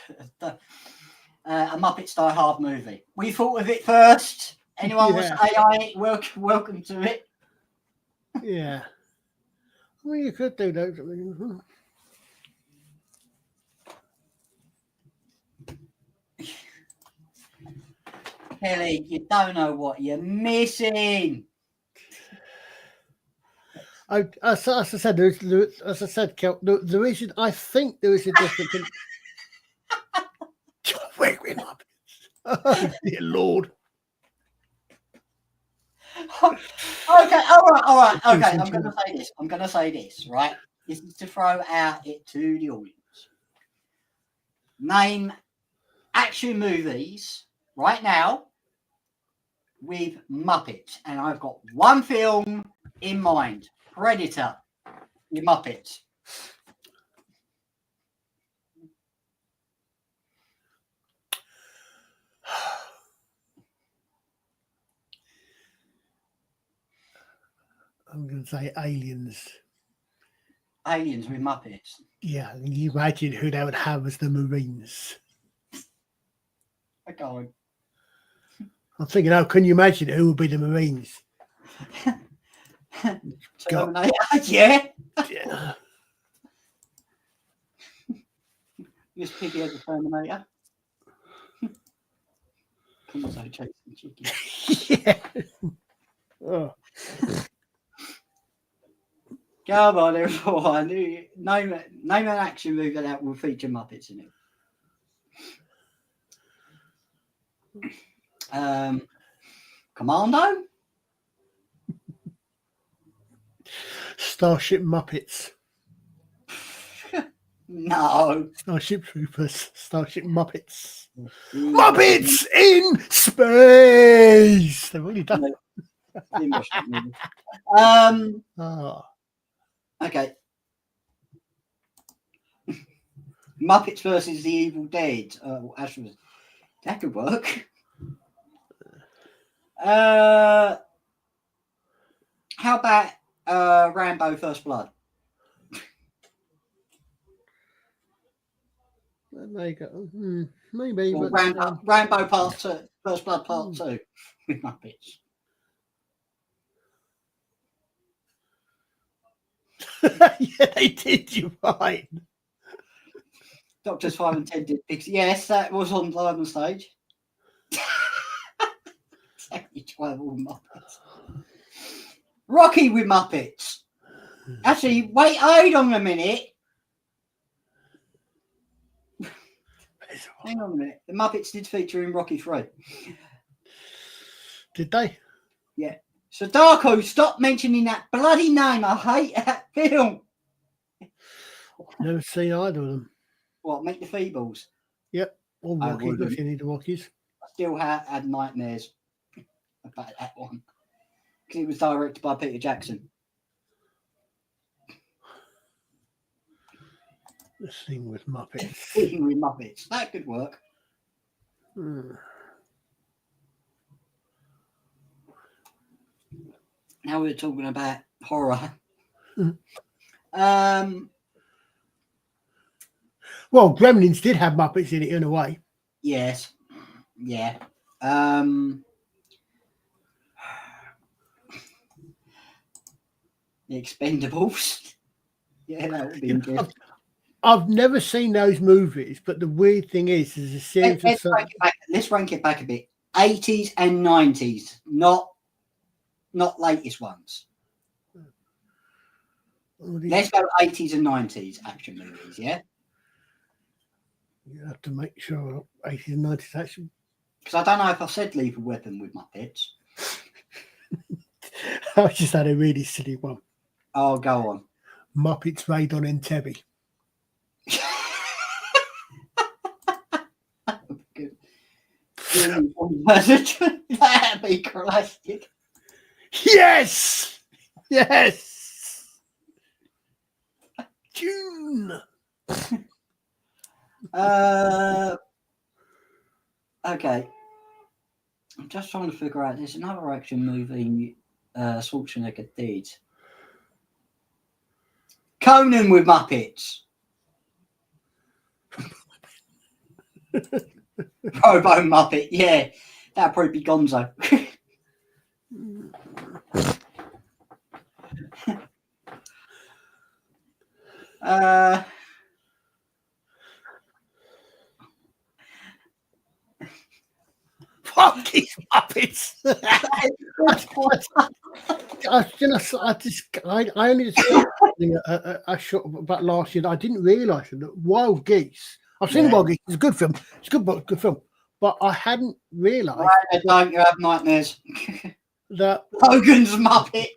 A Muppets Die Hard movie. We thought of it first. Anyone wants AI? Welcome to it. Yeah. I mean, you could do those. I mean, Kelly, you don't know what you're missing. As I said, Kel, there is. I think there is a difference. Wake me up, oh, dear Lord. Okay, all right. Okay, I'm going to say this. Right, this is to throw out it to the audience. Name action movies right now with Muppets, and I've got one film in mind: Predator with Muppets. I'm going to say Aliens. Aliens with Muppets. Yeah, can you imagine who they would have as the Marines? I can't. I'm thinking, oh, can you imagine who would be the Marines? Yeah. Yeah. Miss Piggy as a Terminator. Also chasing chicken. Yeah. Oh. Come on, everyone. Name an action movie that will feature Muppets in it. Commando? Starship Muppets. No. Starship Troopers. Starship Muppets. Muppets in space! They've already done it. Okay. Muppets versus the Evil Dead. Actually, that could work. How about Rambo First Blood? There you go. Maybe. Or But, Rambo Part 2, First Blood Part 2 with Muppets. Yeah, they did. You're right. Doctors 5 and 10 did Pixie. Yes, that was on live on stage. Exactly 12 all Muppets. Rocky with Muppets. Actually, wait, hold on a minute. Hang on a minute. The Muppets did feature in Rocky 3. Did they? Yeah. So, Darko, stop mentioning that bloody name. I hate that film. Never seen either of them. What, Meet the Feebles? Yep. Or Rockies. I've seen the Rockies. I still had nightmares about that one. Because it was directed by Peter Jackson. The thing with Muppets. Speaking with Muppets. That could work. Now we're talking about horror. Well, Gremlins did have Muppets in it in a way. Yes. Yeah. The Expendables. Yeah, that would be good. I've never seen those movies, but the weird thing is, there's a series Let's rank it back a bit. 80s and 90s, not latest ones. Let's go 80s and 90s action movies, yeah? You have to make sure 80s and 90s action. Because I don't know if I've said Lethal Weapon with Muppets. I just had a really silly one. Oh, go on. Muppets Raid on Entebbe. Good. That'd be classic. Yes! Yes! June! Okay. I'm just trying to figure out. There's another action movie Schwarzenegger did. Conan with Muppets. Robo Muppet, yeah. That'd probably be Gonzo. Fuck these Muppets! I only just a shot about last year that I didn't realise that Wild Geese. I've seen Wild Geese. It's a good film. It's a good film. But I hadn't realised. Don't you have nightmares? That Hogan's Muppet.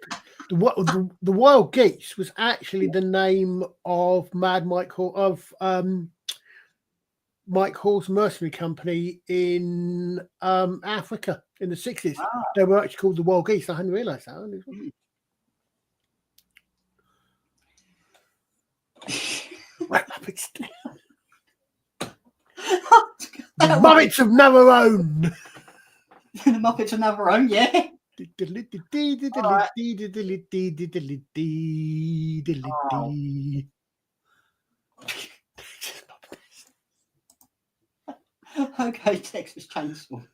The Wild Geese was actually the name of Mad Mike Hall Mike Hall's mercenary company in Africa in the 60s. Ah. They were actually called the Wild Geese. I hadn't realised that. The Muppets of Navarone. The Muppets of Navarone, yeah. Okay, Texas Chainsaw.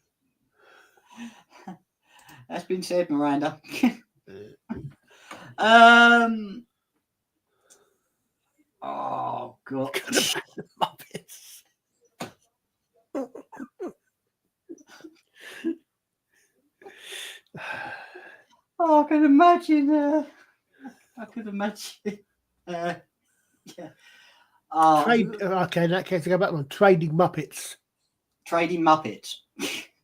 That's been said, Miranda. Oh God. Muppets. Oh, I can imagine. Yeah. Oh, Okay, in that case, I go back on Trading Muppets. Trading Muppets.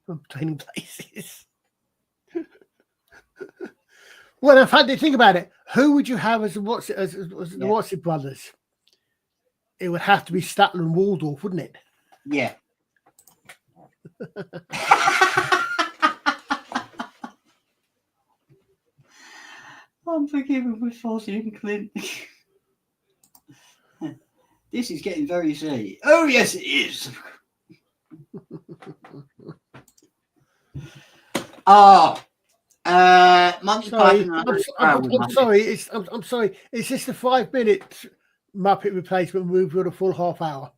From Trading Places. Well, in fact, think about it. Who would you have as the Watson brothers? It would have to be Statler and Waldorf, wouldn't it? Yeah. I'm forgiven with Fozzie and Clint. This is getting very silly. Oh, yes, it is. Monkey Sorry, I'm sorry. I'm sorry. Is this the 5-minute Muppet replacement movie or a full half hour?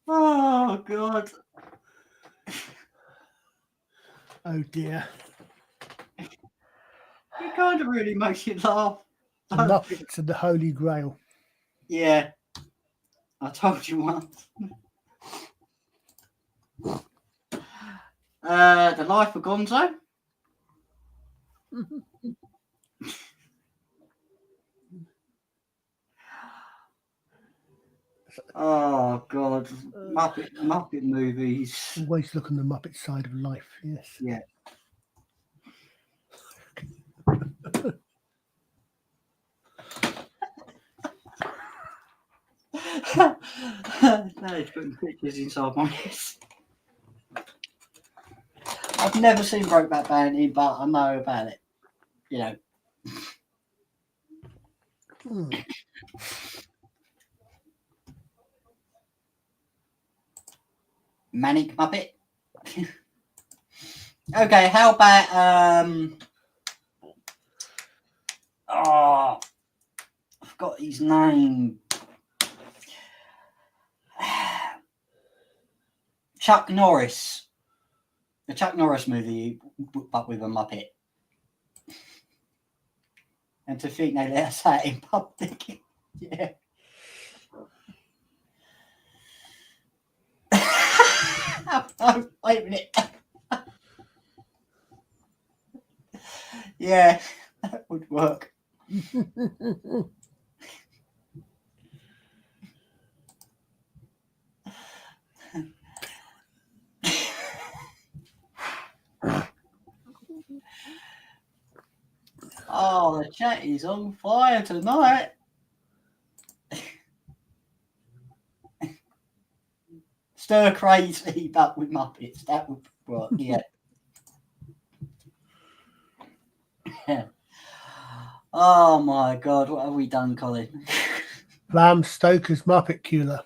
Oh God. Oh dear. It kind of really makes you laugh. The Muppets and the Holy Grail. Yeah. I told you once. The Life of Gonzo. Oh God, Muppet movies. Always look on the Muppet side of life. Yes. Yeah. No, it's putting pictures inside my head. I've never seen Brokeback Mountain, but I know about it. You know. Manic Muppet. Okay, how about I forgot his name. Chuck Norris. The Chuck Norris movie, but with a Muppet. And to think they let us out in public. Yeah. Oh, wait a minute. Yeah, that would work. Oh, the chat is on fire tonight. Stir crazy, but with Muppets. That would work, yeah. Oh my God, what have we done, Colin? Bram Stoker's Muppet Cooler.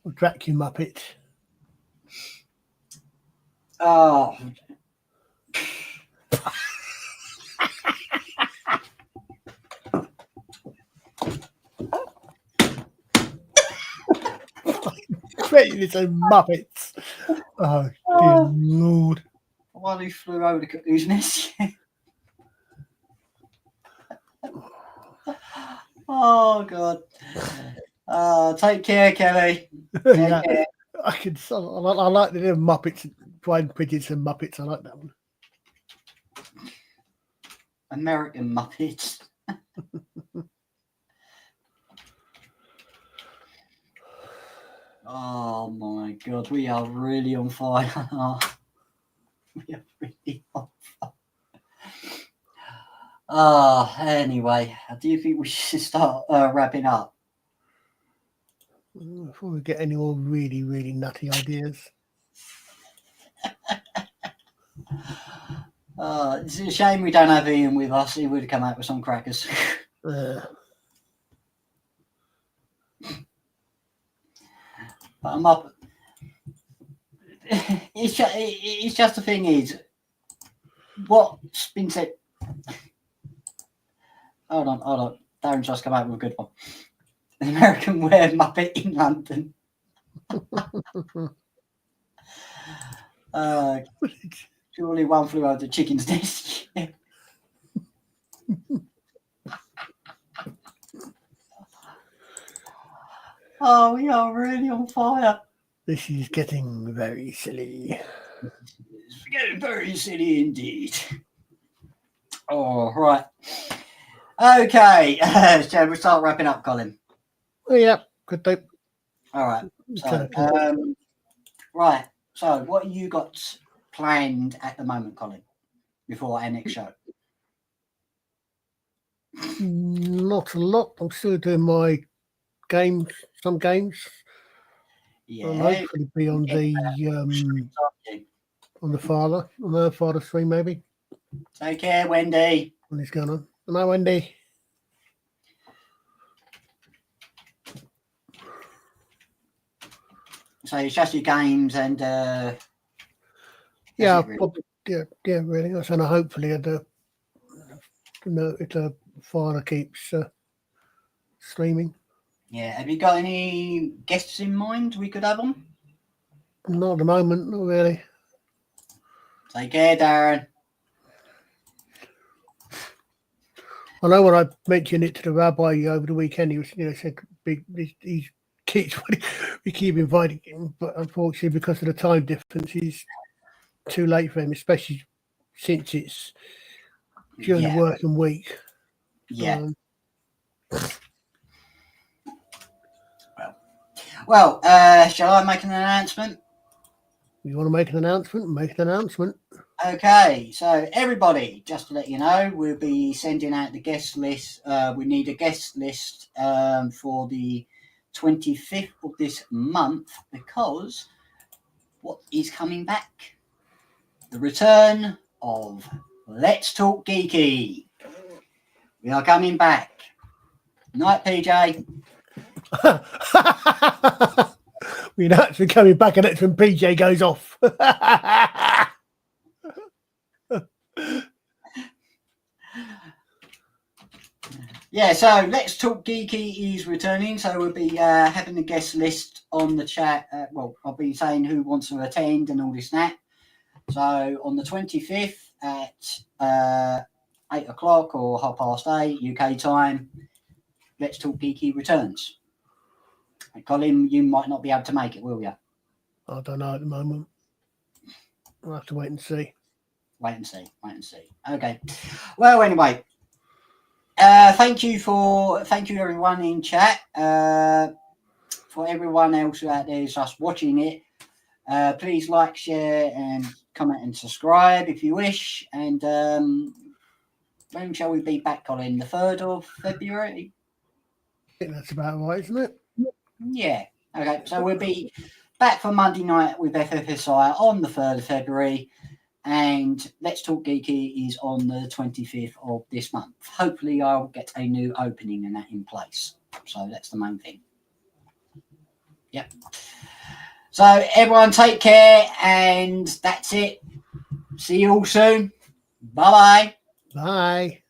Or Dracula Muppet. Oh. It's a Muppets. Oh, dear Lord. One who flew over the cuckoo's nest. Oh God. Take care, Kelly. Yeah, Take care. I like the little Muppets, Brian Pigeons and Muppets. I like that one. American Muppets. Oh my God, we are really on fire. We are really on fire. Anyway, do you think we should start wrapping up? Before we get any more really, really nutty ideas. It's a shame we don't have Ian with us. He would have come out with some crackers. But I'm up. It's just the thing is, what's been said. Hold on. Darren just come out with a good one. An American Wear Muppet in London. Surely one flew over the chicken's nest. Oh, we are really on fire. This is getting very silly. It's getting very silly indeed. Oh, right. Okay. Shall we start wrapping up, Colin? Oh, yeah, good day. All right. So, right. So, what you got planned at the moment, Colin, before our next show? Not a lot. I'm still doing my games, some games. Yeah. I'll hopefully be on the father stream maybe. Take care, Wendy. When he's going on. Hello, Wendy. So it's just your games and yeah, really? probably, yeah, really. And hopefully the father keeps streaming. Yeah. Have you got any guests in mind we could have on? Not at the moment, not really. Take care, Darren. I know when I mentioned it to the rabbi over the weekend, he was, said he keeps we keep inviting him, but unfortunately, because of the time difference, he's too late for him, especially since it's during the working week. Yeah. Well, shall I make an announcement? You want to make an announcement? Make an announcement. Okay, so everybody, just to let you know, we'll be sending out the guest list. We need a guest list for the 25th of this month, because what is coming back? The return of Let's Talk Geeky. We are coming back. Night, PJ. We're actually coming back, and that's when PJ goes off. Yeah, so Let's Talk Geeky is returning. So we'll be having a guest list on the chat. Well, I'll be saying who wants to attend and all this and that. So on the 25th at 8 o'clock or 8:30 UK time, Let's Talk Geeky returns. And Colin, you might not be able to make it, will you? I don't know at the moment. We'll have to wait and see. Wait and see. Okay. Well, anyway, thank you everyone in chat. For everyone else out there who's just watching it, please like, share, and comment and subscribe if you wish. And when shall we be back, Colin? The 3rd of February? I think that's about right, isn't it? Yeah. Okay. So we'll be back for Monday night with FFSI on the 3rd of February. And Let's Talk Geeky is on the 25th of this month. Hopefully I'll get a new opening and that in place. So that's the main thing. Yep. So everyone take care, and that's it. See you all soon. Bye-bye. Bye.